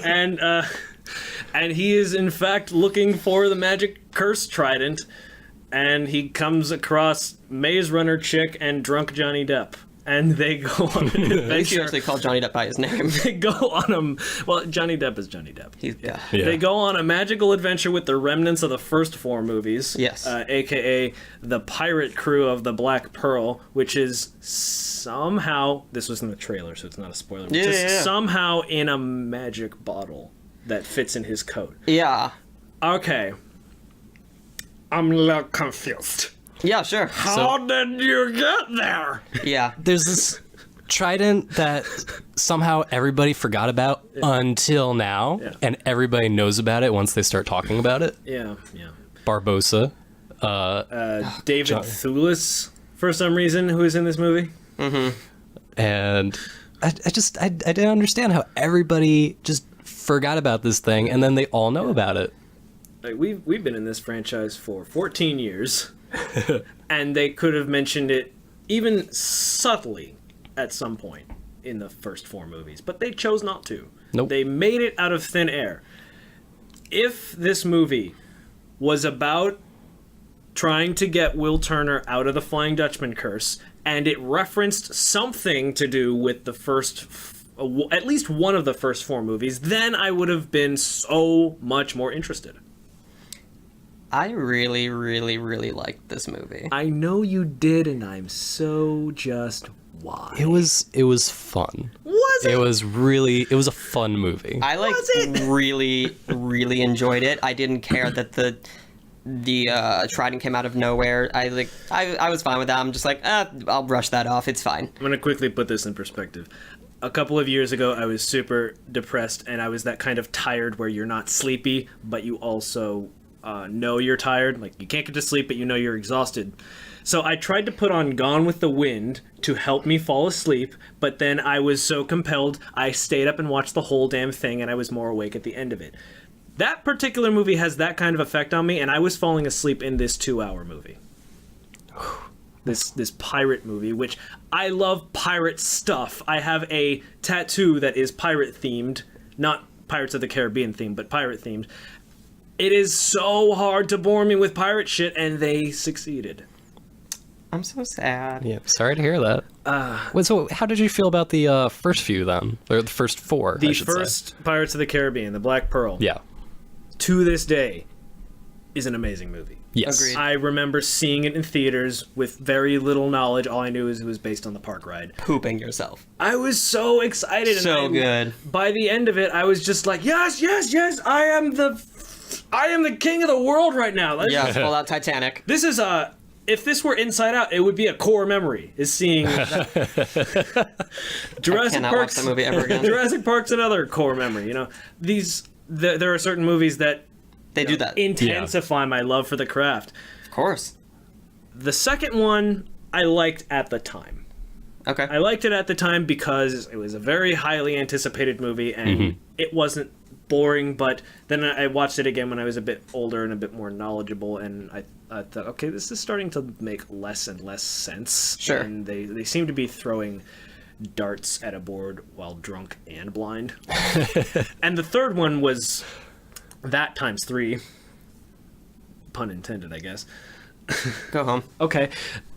and he is, in fact, looking for the magic curse trident, and he comes across Maze Runner chick and drunk Johnny Depp. And they go on an They adventure. seriously call Johnny Depp by his name. They go on Well, Johnny Depp is Johnny Depp. Yeah. Yeah. They go on a magical adventure with the remnants of the first 4 movies. Yes. AKA the pirate crew of the Black Pearl, which is somehow, this was in the trailer, so it's not a spoiler, which is somehow in a magic bottle that fits in his coat. Yeah. Okay. I'm a little confused. Yeah, sure. How did you get there? Yeah. There's this trident that somehow everybody forgot about until now, Yeah. and everybody knows about it once they start talking about it. Yeah. Barbosa. David John- Thewlis, for some reason, who is in this movie. And I didn't understand how everybody just forgot about this thing, and then they all know about it. Like we've been in this franchise for 14 years, and they could have mentioned it even subtly at some point in the first 4 movies, but they chose not to. Nope. They made it out of thin air. If this movie was about trying to get Will Turner out of the Flying Dutchman curse, and it referenced something to do with the first, at least one of the first 4 movies, then I would have been so much more interested. I really, really, really liked this movie. I know you did, and I'm so just why. It was fun. Was it? It was a fun movie. I really, really enjoyed it. I didn't care that the trident came out of nowhere. I was fine with that. I'm just like, I'll brush that off. It's fine. I'm gonna quickly put this in perspective. A couple of years ago, I was super depressed, and I was that kind of tired where you're not sleepy, but you also know you're tired. Like, you can't get to sleep, but you know you're exhausted. So I tried to put on Gone with the Wind to help me fall asleep, but then I was so compelled, I stayed up and watched the whole damn thing, and I was more awake at the end of it. That particular movie has that kind of effect on me, and I was falling asleep in this 2-hour movie. This pirate movie, which I love pirate stuff. I have a tattoo that is pirate themed, not Pirates of the Caribbean themed, but pirate themed. It is so hard to bore me with pirate shit, and they succeeded. I'm so sad. Yeah, sorry to hear that. So how did you feel about the first few then? Or the first 4, The I should say. first Pirates of the Caribbean, the Black Pearl, Yeah. to this day, is an amazing movie. Yes. Agreed. I remember seeing it in theaters with very little knowledge. All I knew is it was based on the park ride. Pooping yourself. I was so excited. So good. By the end of it, I was just like, yes, yes, yes, I am the king of the world right now. Yeah, pull out Titanic. This is if this were Inside Out, it would be a core memory, is seeing Jurassic cannot Park's watch that movie ever again. Jurassic Park's another core memory. You know, there are certain movies that They do that. intensify my love for the craft. Of course. The second one I liked at the time. Okay. I liked it at the time because it was a very highly anticipated movie, and it wasn't boring, but then I watched it again when I was a bit older and a bit more knowledgeable, and I thought, okay, this is starting to make less and less sense. Sure. And they seem to be throwing darts at a board while drunk and blind. And the third one was that times 3. Pun intended, I guess. Go home. Okay.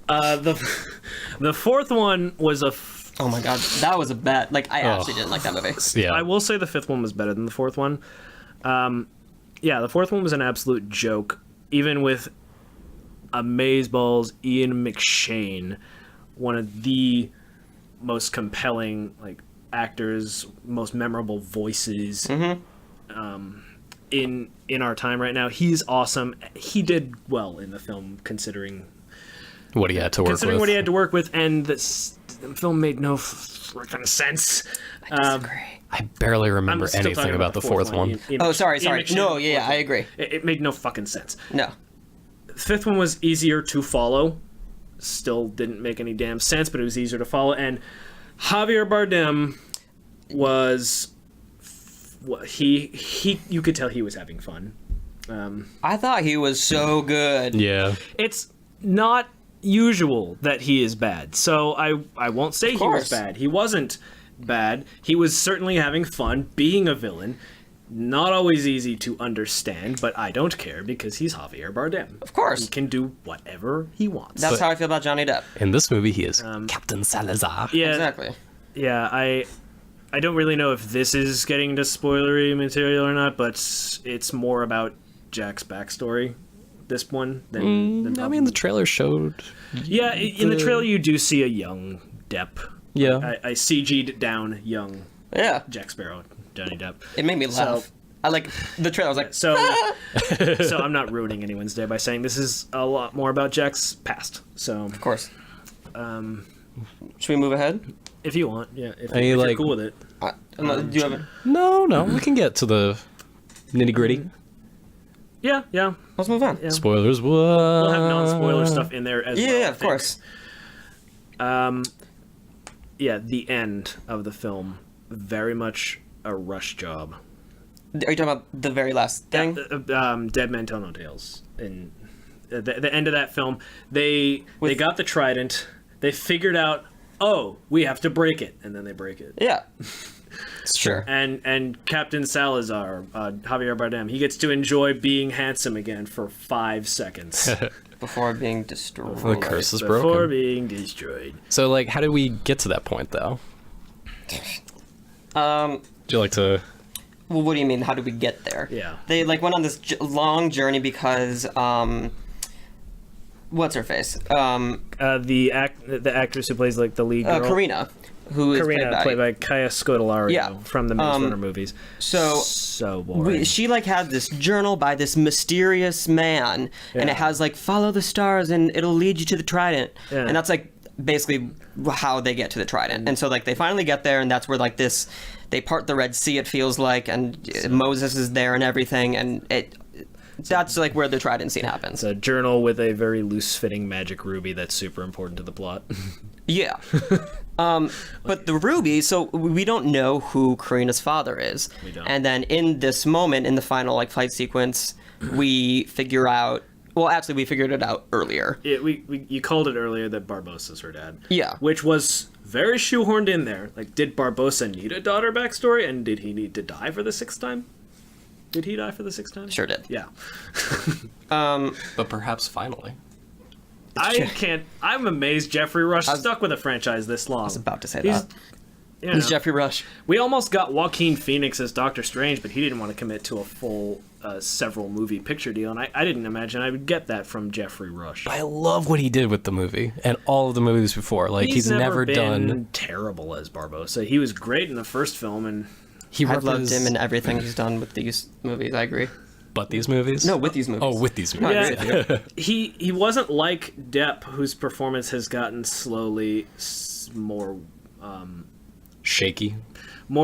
The fourth one was Oh my god, that was a bad. Like, I actually didn't like that movie. Yeah. I will say the fifth one was better than the fourth one. Yeah, the fourth one was an absolute joke. Even with Amazeballs Ian McShane, one of the most compelling actors, most memorable voices in our time right now. He's awesome. He did well in the film, considering What he had to work considering with. what he had to work with, and the film made no freaking sense. I barely remember I'm still anything talking about the fourth one. Oh, sorry. Ian McShane, No, the yeah, fourth I one. agree. It made no fucking sense. No. The fifth one was easier to follow. Still didn't make any damn sense, but it was easier to follow. And Javier Bardem was you could tell he was having fun. I thought he was so good. Yeah. It's not usual that he is bad, so I won't say he was course. bad. He wasn't bad. He was certainly having fun being a villain. Not always easy to understand, but I don't care because he's Javier Bardem. Of course. He can do whatever he wants. That's how I feel about Johnny Depp. In this movie, he is Captain Salazar. Yeah, Exactly. yeah. I don't really know if this is getting to spoilery material or not, but it's more about Jack's backstory. This one than I mean, the trailer showed. yeah. In the trailer, you do see a young Depp. Yeah. I CG'd down young Yeah. Jack Sparrow, Johnny Depp. It made me laugh. I like the trailer. I was like, So, so I'm not ruining anyone's day by saying this is a lot more about Jack's past. So, of course. Should we move ahead? if you want, yeah, if you you're like- cool with it. Do you have it? No, we can get to the nitty gritty. Yeah, yeah. Let's move on. Yeah. Spoilers. What? We'll have non-spoiler stuff in there as well. Yeah, I of think. course. Yeah, the end of the film, very much a rush job. Are you talking about the very last thing? Dead Men Tell No Tales. In the end of that film, they With- got the trident. They figured out, oh, we have to break it, and then they break it. Yeah. Sure. And Captain Salazar, Javier Bardem, he gets to enjoy being handsome again for 5 seconds Before being destroyed. The curse is before broken. being destroyed. So, like, how did we get to that point, though? Um. Would you like to? Well, what do you mean? How did we get there? Yeah. They like went on this long journey because what's her face? The actress who plays like the lead girl, Karina, who is Karina, played by Kaya Scodelario Yeah. from the Maze Runner movies. So boring. she like had this journal by this mysterious man, and Yeah. it has like follow the stars and it'll lead you to the trident, Yeah. and that's like basically how they get to the trident. And so like they finally get there, and that's where like this they part the Red Sea, it feels like, and Moses is there and everything, and that's like where the trident scene happens. It's a journal with a very loose-fitting magic ruby that's super important to the plot. Yeah. But the ruby, so we don't know who Karina's father is. We don't. And then in this moment, in the final like fight sequence, we figure out. Well, actually, we figured it out earlier. You called it earlier that Barbossa's her dad. Yeah. Which was very shoehorned in there. Like, did Barbossa need a daughter backstory, and did he need to die for the 6th time? Did he die for the 6th time? Sure did. Yeah. But perhaps finally. I'm amazed Jeffrey Rush stuck with a franchise this long. I was about to say He's- that. you It's know, Jeffrey Rush. we almost got Joaquin Phoenix as Doctor Strange, but he didn't want to commit to a full several movie picture deal, and I didn't imagine I would get that from Jeffrey Rush. I love what he did with the movie and all of the movies before. Like, he's never been done. terrible as Barbossa. He was great in the first film, and He I've loved repres- him in everything he's done with these movies. I agree. But these movies? No, with these movies. Oh, with these movies. I agree with you. he wasn't like Depp, whose performance has gotten slowly more Shaky.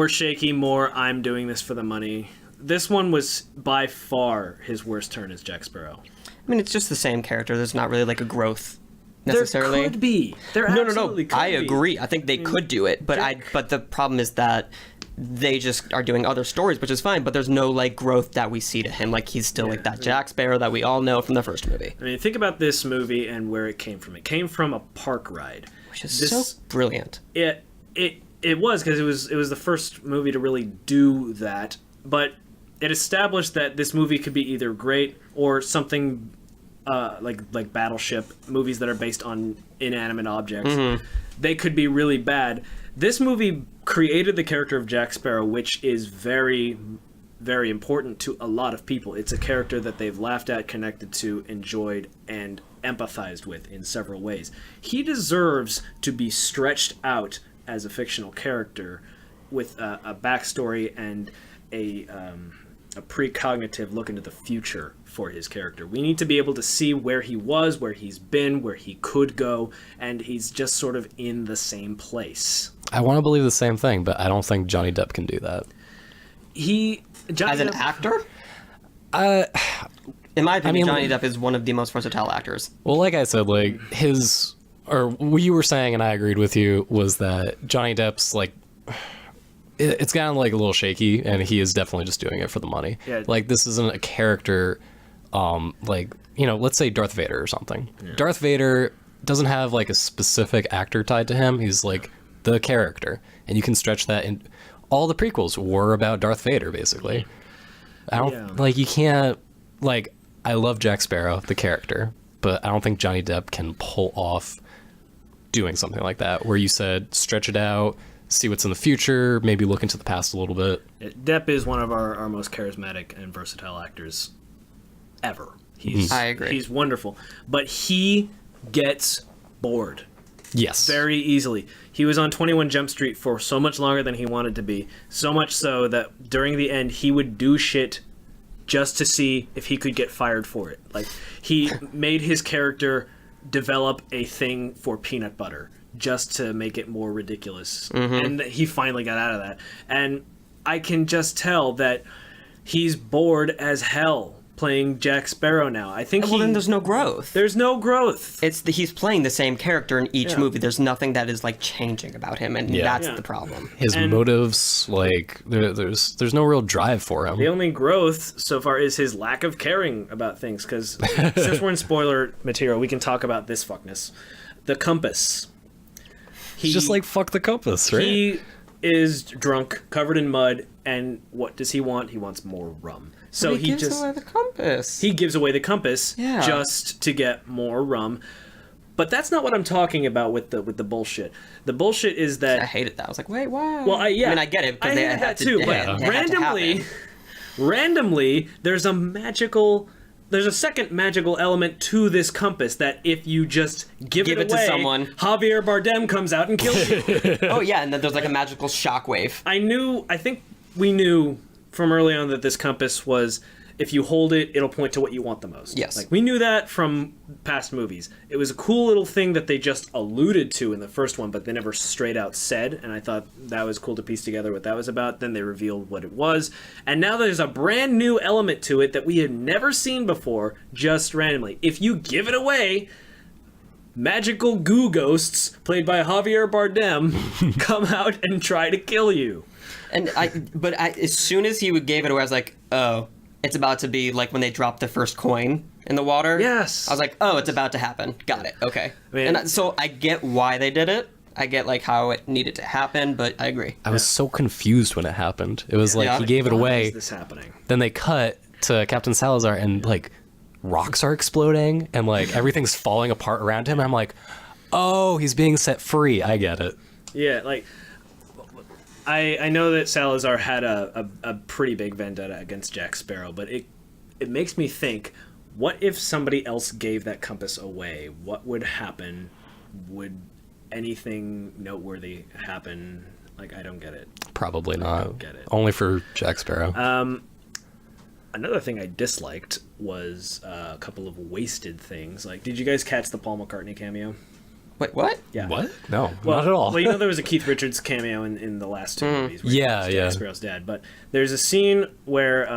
shaky, more I'm doing this for the money. This one was by far his worst turn as Jack Sparrow. I mean, it's just the same character. There's not really like a growth necessarily. There could be. There No. absolutely could I be. agree. I think they could do it, but but the problem is that they just are doing other stories, which is fine. But there's no like growth that we see to him. Like he's still like that Jack Sparrow that we all know from the first movie, I mean, think about this movie and where it came from. It came from a park ride. which is so brilliant. It was because it was the first movie to really do that, but it established that this movie could be either great or something like Battleship, movies that are based on inanimate objects. They could be really bad. This movie created the character of Jack Sparrow, which is very, very important to a lot of people. It's a character that they've laughed at, connected to, enjoyed, and empathized with in several ways. He deserves to be stretched out as a fictional character with a backstory and precognitive look into the future for his character. We need to be able to see where he was, where he's been, where he could go, and he's just sort of in the same place. I want to believe the same thing, but I don't think Johnny Depp can do that. As an actor? In my opinion, Johnny Depp is one of the most versatile actors. Well, like I said, like what you were saying, and I agreed with you, was that Johnny Depp's like, it's gotten like a little shaky, and he is definitely just doing it for the money. Yeah. Like, this isn't a character, like, you know, let's say Darth Vader or something. Yeah. Darth Vader doesn't have like a specific actor tied to him. He's like the character, and you can stretch that in. All the prequels were about Darth Vader, basically. I don't like, you can't, like, I love Jack Sparrow, the character, but I don't think Johnny Depp can pull off doing something like that, where you said stretch it out, see what's in the future, maybe look into the past a little bit. Depp is one of our most charismatic and versatile actors ever. I agree. He's wonderful, but he gets bored. Yes. Very easily. He was on 21 Jump Street for so much longer than he wanted to be. So much so that during the end, he would do shit just to see if he could get fired for it. Like, he made his character develop a thing for peanut butter just to make it more ridiculous. And he finally got out of that. And I can just tell that he's bored as hell playing Jack Sparrow now. I think then there's no growth. There's no growth. He's playing the same character in each movie. There's nothing that is like changing about him, and that's the problem. His motives, like, there's no real drive for him. The only growth so far is his lack of caring about things, because since we're in spoiler material, we can talk about this fuckness. The compass. He's just like, fuck the compass, right? He is drunk, covered in mud, and what does he want? He wants more rum. So he gives away the compass. He gives away the compass just to get more rum. But that's not what I'm talking about with the bullshit. The bullshit is that I hated that. I was like, wait, why? Well, I mean, I get it because I they hated had that too. But randomly, there's a second magical element to this compass that if you just give it away, to someone, Javier Bardem comes out and kills you. Oh yeah, and then there's like a magical shockwave. I think we knew from early on that this compass was, if you hold it, it'll point to what you want the most. Yes. Like, we knew that from past movies. It was a cool little thing that they just alluded to in the first one, but they never straight out said, and I thought that was cool to piece together what that was about. Then they revealed what it was, and now there's a brand new element to it that we had never seen before, just randomly. If you give it away, magical goo ghosts, played by Javier Bardem, come out and try to kill you. And as soon as he gave it away, I was like, oh, it's about to be like when they dropped the first coin in the water. Yes. I was like, oh, it's about to happen. Got it. Okay. And so I get why they did it. I get like how it needed to happen, but I agree. I was so confused when it happened. It was like he gave it away. Why is this happening? Then they cut to Captain Salazar, and like rocks are exploding, and like everything's falling apart around him. And I'm like, oh, he's being set free. I get it. Yeah, like, I know that Salazar had a pretty big vendetta against Jack Sparrow, but it makes me think, what if somebody else gave that compass away? What would happen? Would anything noteworthy happen? Like, I don't get it. Probably not. I don't get it. Only for Jack Sparrow. Another thing I disliked was a couple of wasted things. Like, did you guys catch the Paul McCartney cameo? Wait, what? Yeah. What? No, not at all. Well, you know, there was a Keith Richards cameo in the last two movies. Where Yeah, Jack Sparrow's dad. But there's a scene where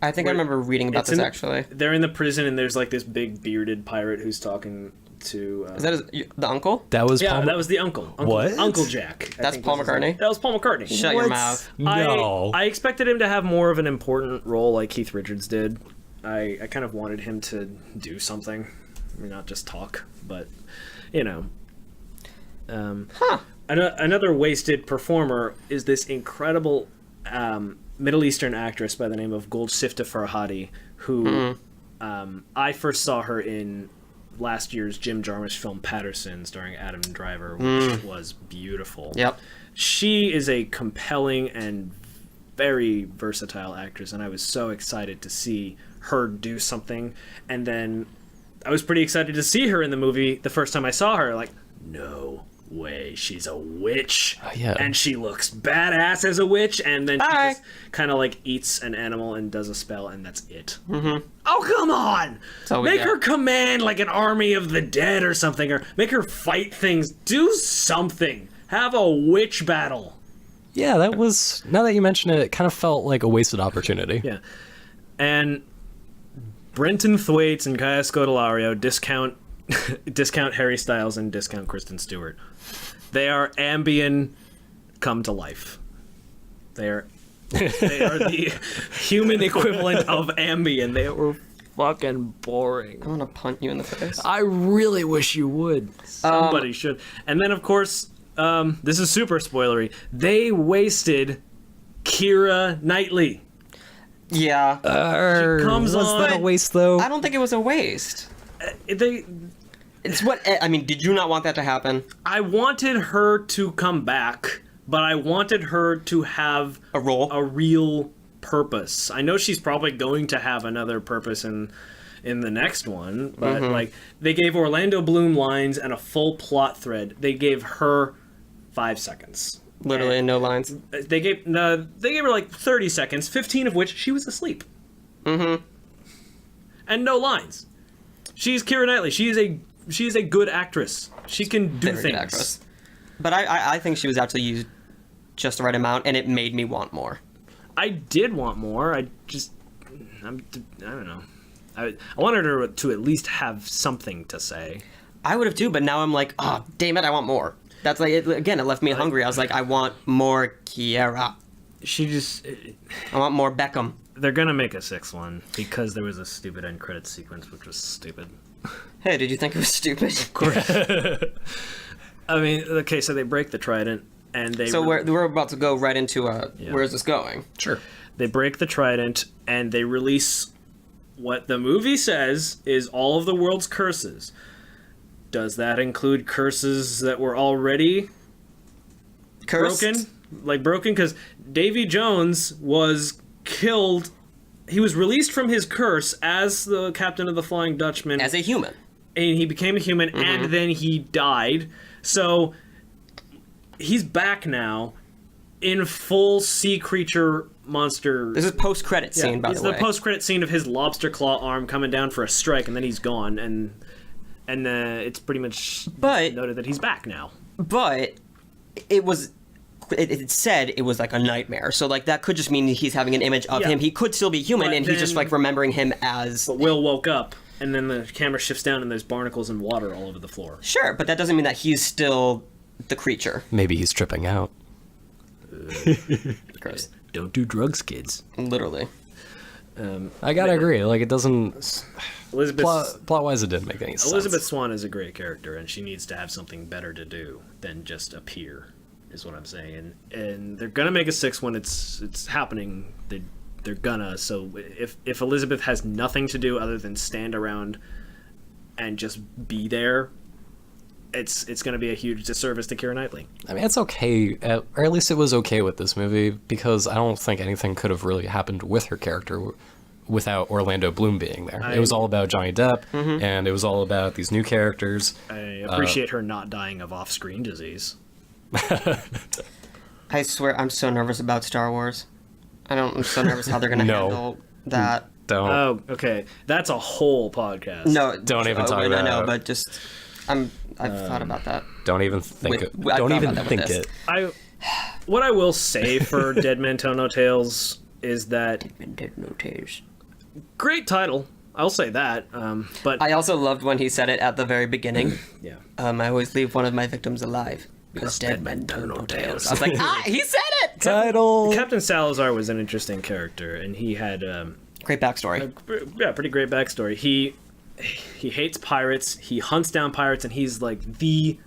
I think I remember reading about this actually. They're in the prison, and there's like this big bearded pirate who's talking to. Is that the uncle? That was that was the uncle. What? Uncle Jack. That's Paul McCartney? That was Paul McCartney. Shut your mouth. No. I expected him to have more of an important role like Keith Richards did. I kind of wanted him to do something. I mean, not just talk, but, you know. Another wasted performer is this incredible Middle Eastern actress by the name of Golshifteh Farhadi, who I first saw her in last year's Jim Jarmusch film Patterson, starring Adam Driver, which was beautiful. Yep. She is a compelling and very versatile actress, and I was so excited to see her do something. And then I was pretty excited to see her in the movie the first time I saw her. Like, no way. way, she's a witch. Yeah. And she looks badass as a witch, and then she Hi. just kind of like eats an animal and does a spell, and that's it. Mm-hmm. Oh, come on! all we Make got. her command like an army of the dead or something, or make her fight things. Do something. Have a witch battle. Yeah, that was, now that you mention it, it kind of felt like a wasted opportunity. Yeah. And Brenton Thwaites and Kaya Scodelario discount Harry Styles and discount Kristen Stewart. They are Ambien come to life. They are the human equivalent of Ambien. They were fucking boring. I want to punt you in the face. I really wish you would. Somebody should. And then, of course, this is super spoilery. They wasted Keira Knightley. Yeah. She comes was on. that a waste, though? I don't think it was a waste. They. It's what I mean. Did you not want that to happen? I wanted her to come back, but I wanted her to have A role? a real purpose. I know she's probably going to have another purpose in the next one, but like they gave Orlando Bloom lines and a full plot thread. They gave her 5 seconds. Literally no lines. They gave her like 30 seconds, 15 of which she was asleep. Mm-hmm. And no lines. She's Keira Knightley. She is a good actress. She can do Very good things. actress. But I think she was actually used just the right amount, and it made me want more. I did want more. I don't know. I wanted her to at least have something to say. I would have too, but now I'm like, oh, damn it, I want more. That's like, again, it left me hungry. I was like, I want more Kiera. She just... I want more Beckham. They're gonna make a sixth one because there was a stupid end credits sequence, which was stupid. Hey, did you think it was stupid? I mean, okay, so they break the trident, and they... So we're about to go right into where is this going? Sure. They break the trident, and they release what the movie says is all of the world's curses. Does that include curses that were already Cursed? broken? Like broken? Because Davy Jones was killed. He was released from his curse as the captain of the Flying Dutchman. As a human. And he became a human, and then he died. So he's back now in full sea creature monster. This is post-credit scene, by it's the way. the post-credit scene of his lobster claw arm coming down for a strike, and then he's gone, and it's pretty much But- noted that he's back now. But it said it was like a nightmare. So like that could just mean he's having an image of Yeah. him. He could still be human, But and he's just then- like remembering him as... But Will woke up, and then the camera shifts down, and there's barnacles and water all over the floor. Sure, but that doesn't mean that he's still the creature. Maybe he's tripping out. Gross. Don't do drugs, kids. Literally. I gotta agree. Like, it doesn't... Elizabeth Plot-wise, it didn't make any sense. Elizabeth Swann is a great character, and she needs to have something better to do than just appear, is what I'm saying. And they're gonna make a sixth one. It's happening. They're gonna. So if Elizabeth has nothing to do other than stand around and just be there, it's gonna be a huge disservice to Keira Knightley. I mean, it's okay, or at least it was okay with this movie, because I don't think anything could have really happened with her character without Orlando Bloom being there. It was all about Johnny Depp, and it was all about these new characters. I appreciate her not dying of off-screen disease. I swear, I'm so nervous about Star Wars. I'm so nervous how they're going to No. handle that. Don't. Oh, okay. That's a whole podcast. No, Don't even talk wait, about I know, it. but just... I've thought about that. Don't even think it. I Don't thought even about that with think this. it. What I will say for Dead Man Tell No Tales is that great title. I'll say that. But I also loved when he said it at the very beginning. yeah, I always leave one of my victims alive. Because dead men tell no tales. I was like, he said it! Title. Captain Salazar was an interesting character, and he had Great backstory. pretty great backstory. He hates pirates. He hunts down pirates, and he's like the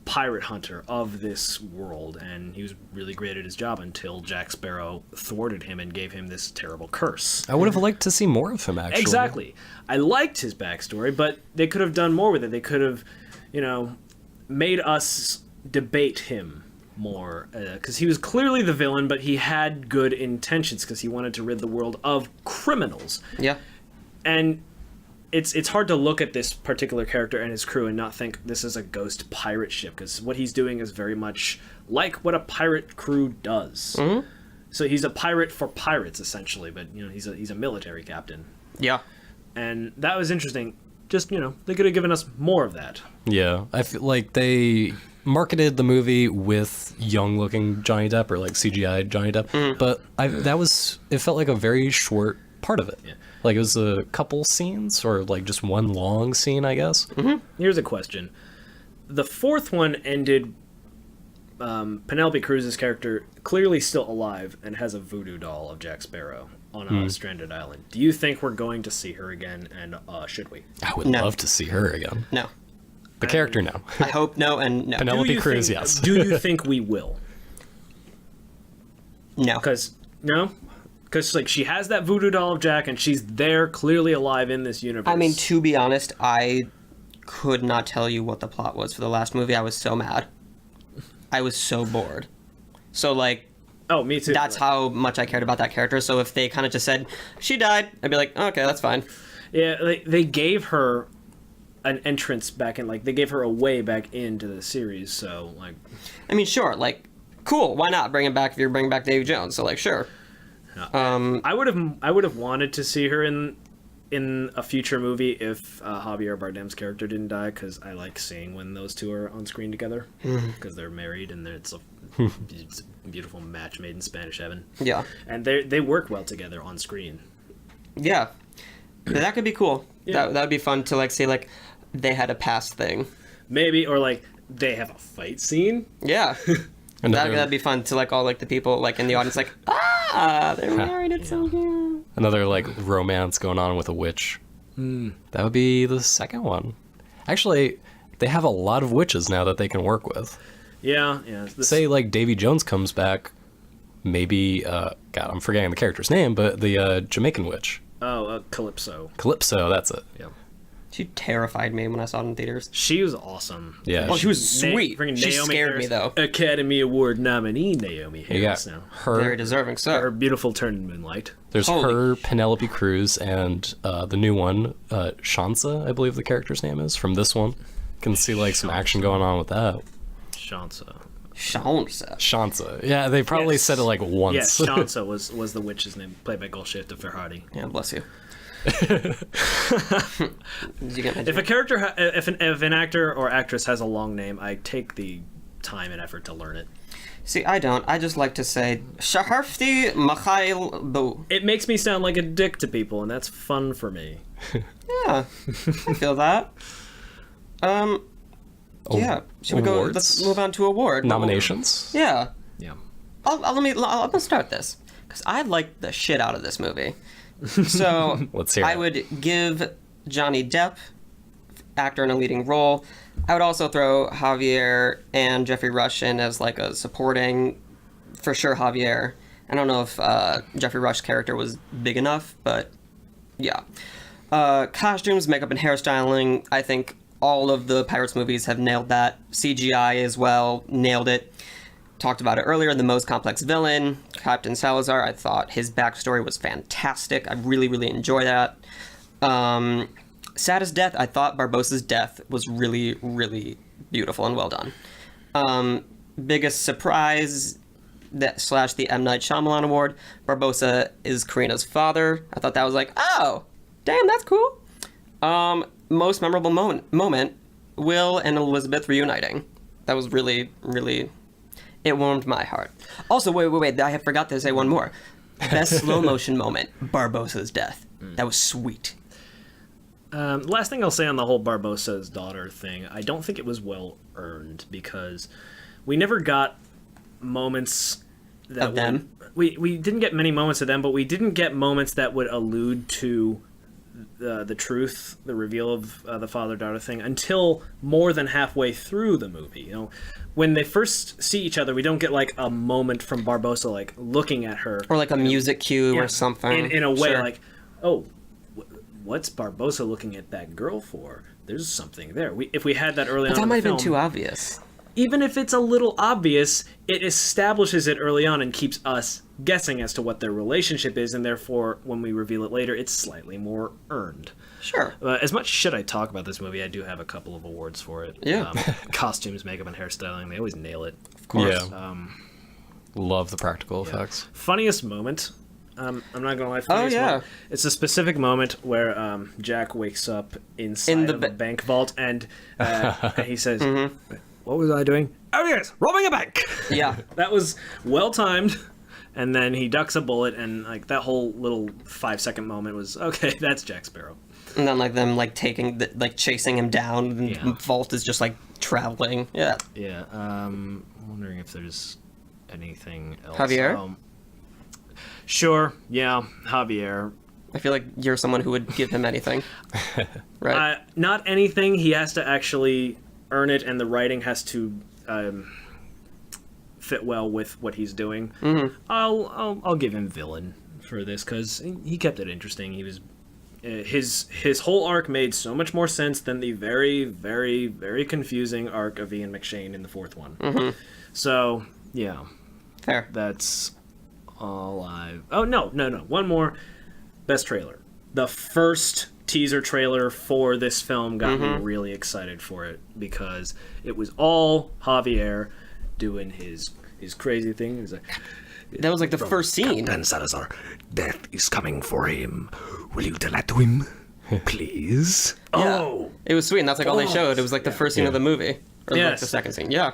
pirate hunter of this world. And he was really great at his job until Jack Sparrow thwarted him and gave him this terrible curse. I would have liked to see more of him, actually. Exactly. I liked his backstory, but they could have done more with it. They could have, made us debate him more, because he was clearly the villain, but he had good intentions because he wanted to rid the world of criminals. Yeah. And it's hard to look at this particular character and his crew and not think this is a ghost pirate ship, because what he's doing is very much like what a pirate crew does. Mm-hmm. So he's a pirate for pirates, essentially, but he's a military captain. Yeah. And that was interesting. Just, they could have given us more of that. Yeah, I feel like they marketed the movie with young-looking Johnny Depp, or like CGI Johnny Depp, but it felt like a very short part of it. Yeah. Like it was a couple scenes, or like just one long scene, I guess. Mm-hmm. Here's a question: the fourth one ended. Penelope Cruz's character clearly still alive and has a voodoo doll of Jack Sparrow on a stranded island. Do you think we're going to see her again, and should we? I would love to see her again. No. The character, no. I hope no, and no. Penelope Cruz, yes. Do you think we will? No. Because like she has that voodoo doll of Jack, and she's there, clearly alive in this universe. I mean, to be honest, I could not tell you what the plot was for the last movie. I was so mad. I was so bored. So, like... Oh, me too. That's how much I cared about that character. So if they kind of just said, she died, I'd be like, okay, that's fine. Yeah, they gave her an entrance back in, like, they gave her a way back into the series, so, like... I mean, sure, like, cool, why not bring him back if you're bringing back Davy Jones? So, like, sure. I would have wanted to see her in a future movie if Javier Bardem's character didn't die, because I like seeing when those two are on screen together, because they're married and it's a beautiful match made in Spanish heaven. Yeah. And they work well together on screen. Yeah. That could be cool. Yeah. That would be fun to, like, see, like, they had a past thing. Maybe, or, like, they have a fight scene. Yeah. That'd be fun to, like, all, like, the people, like, in the audience, like, they're married, it's so cute. Another, like, romance going on with a witch. That would be the second one. Actually, they have a lot of witches now that they can work with. Yeah. Say, like, Davy Jones comes back, maybe, God, I'm forgetting the character's name, but the Jamaican witch. Oh, Calypso. Calypso, that's it. Yeah. She terrified me when I saw it in theaters. She was awesome. Yeah. Well, she was sweet. She scared Harris, me, though. Academy Award nominee Naomi Harris now. Very deserving, so. Her beautiful turn in Moonlight. There's her, Penelope Cruz, and the new one, Shansa, I believe the character's name is, from this one. Can see, like, some action going on with that. Shansa. Yeah, they probably said it, like, once. Yes, Shansa was the witch's name, played by Golshifteh Farhadi. Yeah, bless you. If an actor or actress has a long name, I take the time and effort to learn it. See, I don't. I just like to say Shaharfti Mikhail Bu. It makes me sound like a dick to people, and that's fun for me. Yeah, I feel that. Yeah. Should we go? Let's move on to award nominations. Yeah. Yeah. I'm gonna start this because I liked the shit out of this movie. So let's hear I would give Johnny Depp, actor in a leading role. I would also throw Javier and Jeffrey Rush in as like a supporting, for sure. Javier. I don't know if Jeffrey Rush's character was big enough, but yeah. Costumes, makeup, and hairstyling. I think all of the Pirates movies have nailed that. CGI as well, nailed it. Talked about it earlier, the most complex villain, Captain Salazar. I thought his backstory was fantastic. I really, really enjoy that. Saddest death, I thought Barbossa's death was really, really beautiful and well done. Biggest surprise, / the M. Night Shyamalan Award, Barbossa is Karina's father. I thought that was like, oh, damn, that's cool. Most memorable moment, Will and Elizabeth reuniting. That was really, really... It warmed my heart. Also, wait, I forgot to say one more. Best slow motion moment, Barbossa's death. That was sweet. Last thing I'll say on the whole Barbossa's daughter thing, I don't think it was well earned, because we never got moments that of them. We didn't get many moments of them, but we didn't get moments that would allude to the truth, the reveal of the father-daughter thing, until more than halfway through the movie. You know, when they first see each other, we don't get like a moment from Barbossa like looking at her, or like a music cue or something. In a way, sure. like, oh, what's Barbossa looking at that girl for? There's something there. If we had that early on, that in might the have been film, too obvious. even if it's a little obvious, it establishes it early on and keeps us guessing as to what their relationship is, and therefore, when we reveal it later, it's slightly more earned. Sure. As much shit I talk about this movie, I do have a couple of awards for it. Yeah. Costumes, makeup, and hairstyling, they always nail it. Of course. Yeah. Love the practical effects. Funniest moment. I'm not gonna lie. Funniest moment, it's a specific moment where Jack wakes up inside of a bank vault, and he says, "What was I doing? Oh yes, robbing a bank." Yeah. That was well timed. And then he ducks a bullet, and like that whole little 5-second moment was okay. That's Jack Sparrow. And then like them like chasing him down, and Vault is just like traveling. Yeah. Yeah. I'm wondering if there's anything else. Javier? Sure. Yeah. Javier. I feel like you're someone who would give him anything. Right? Not anything. He has to actually earn it, and the writing has to fit well with what he's doing. Mm-hmm. I'll give him villain for this because he kept it interesting. He was his whole arc made so much more sense than the very, very, very confusing arc of Ian McShane in the fourth one. Mm-hmm. So yeah, fair. That's all I've. Oh no! One more. Best trailer. The first teaser trailer for this film got me really excited for it because it was all Javier doing his crazy thing. It was like, that was like the first scene. Captain Salazar, death is coming for him. Will you tell that to him, please? Yeah. Oh, it was sweet, and that's like all they showed. It was like the first scene of the movie, or like the second scene. Yeah,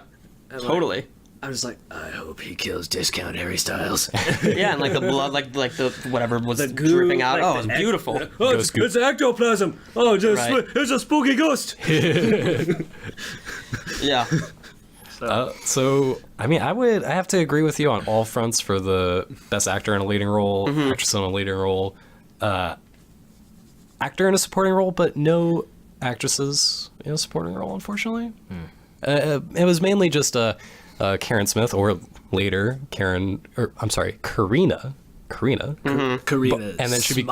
totally. I was like, I hope he kills Discount Harry Styles. Yeah, and like the blood, like the whatever was The goo, dripping out. like Oh, it was beautiful. oh, it's ectoplasm. Oh, it's a spooky ghost. Yeah. So, I mean, I have to agree with you on all fronts for the best actor in a leading role, actress in a leading role, actor in a supporting role, but no actresses in a supporting role, unfortunately. It was mainly just Karen Smith, or later Karina. Karina, and then she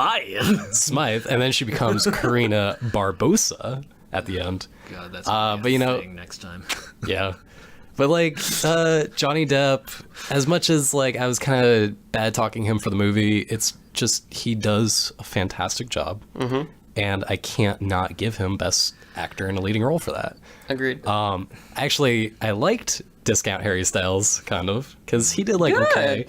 Smythe, and then she becomes Karina Barbosa at the end. God, that's but you know, next time. Yeah. But like Johnny Depp, as much as like I was kind of bad talking him for the movie, it's just he does a fantastic job, and I can't not give him best actor in a leading role for that. Agreed. Actually, I liked Discount Harry Styles kind of because he did like okay.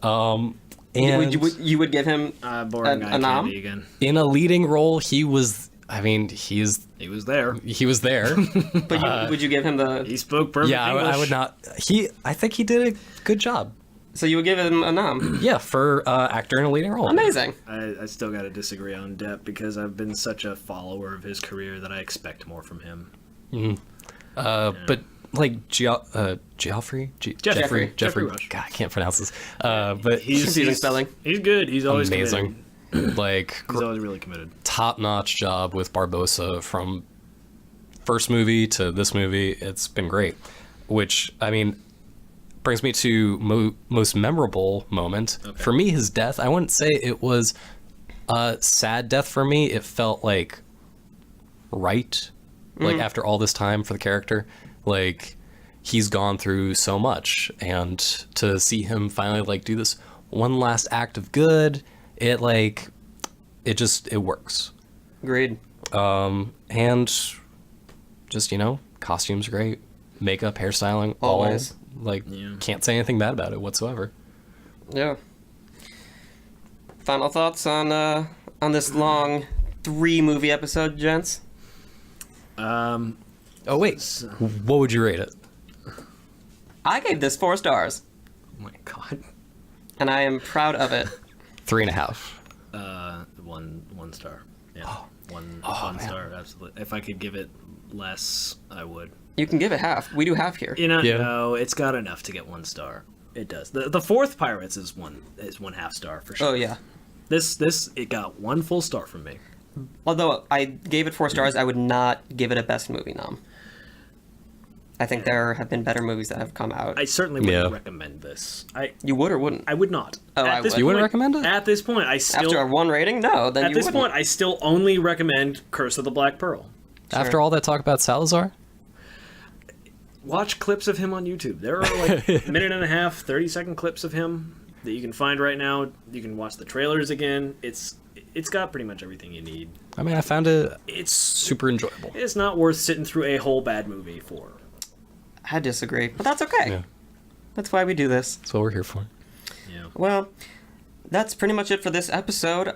And you would give him boring a nom again. In a leading role, he was. I mean, he was there. But would you give him the? He spoke perfect English. I would not. I think he did a good job. So you would give him a nom? Yeah, for actor in a leading role. Amazing. I still got to disagree on Depp because I've been such a follower of his career that I expect more from him. But like Jeffrey Rush. God, I can't pronounce this. But he's spelling. He's good. He's always amazing. Like he's always really committed. Top-notch job with Barbosa from first movie to this movie. It's been great. Which I mean brings me to most memorable moment. Okay. For me, his death. I wouldn't say it was a sad death for me. It felt like right. Like after all this time for the character, like he's gone through so much, and to see him finally like do this one last act of good, it works. Agreed. And just costumes great, makeup, hairstyling, always can't say anything bad about it whatsoever. Yeah. Final thoughts on this long 3-movie episode, gents? Oh wait, what would you rate it? I gave this 4 stars. Oh my god. And I am proud of it. 3.5. 1 star. Yeah. Oh. One star, absolutely. If I could give it less, I would. You can give it half. We do half here. No, it's got enough to get 1 star. It does. The fourth Pirates is 1.5 star for sure. Oh yeah. This it got 1 full star from me. Although I gave it 4 stars, I would not give it a best movie nom. I think there have been better movies that have come out. I certainly wouldn't recommend this. You would or wouldn't? I would not. Oh, I would. You wouldn't recommend it? At this point, I still... After a 1 rating? No, then At this point, I still only recommend Curse of the Black Pearl. After all that talk about Salazar? watch clips of him on YouTube. There are like minute and a half, 30-second clips of him that you can find right now. You can watch the trailers again. It's got pretty much everything you need. I mean, I found it It's super enjoyable. It's not worth sitting through a whole bad movie for. I disagree, but that's okay. Yeah. That's why we do this. That's what we're here for. Yeah. Well, that's pretty much it for this episode.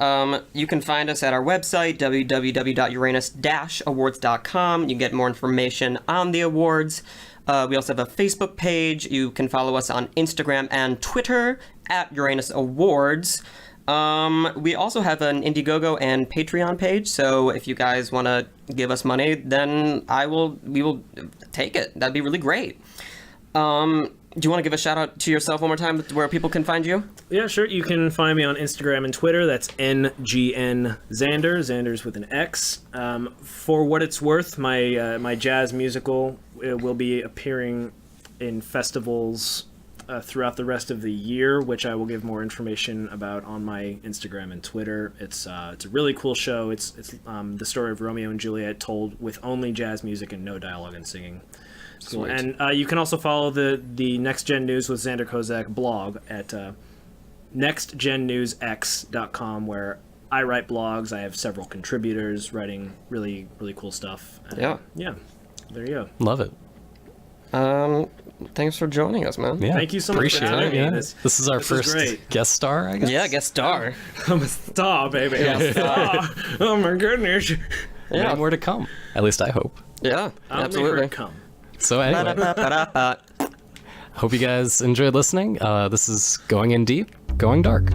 You can find us at our website, www.uranus-awards.com. You can get more information on the awards. We also have a Facebook page. You can follow us on Instagram and Twitter at Uranus Awards. We also have an Indiegogo and Patreon page, so if you guys want to give us money, then we will take it. That'd be really great. Do you want to give a shout out to yourself one more time where people can find you? Yeah, sure. You can find me on Instagram and Twitter. That's NGN Xander. Xander's with an X. For what it's worth, my jazz musical will be appearing in festivals throughout the rest of the year, which I will give more information about on my Instagram and Twitter. It's a really cool show. It's the story of Romeo and Juliet told with only jazz music and no dialogue and singing. Cool. And you can also follow the Next Gen News with Xander Kozak blog at nextgennewsx.com, where I write blogs. I have several contributors writing really, really cool stuff. Yeah. Yeah. There you go. Love it. Thanks for joining us, man. Yeah. Thank you so much for Appreciate having it. me. Yeah. This This is our this was first great. guest star, I guess. Yeah, guest star. I'm a star, baby. I'm a star. Oh my goodness. Yeah. More to come. At least I hope. Yeah, I'll make absolutely. her come. So anyway, Ba-da-ba-ba-da-ba. hope you guys enjoyed listening. This is Going In Deep, Going Dark.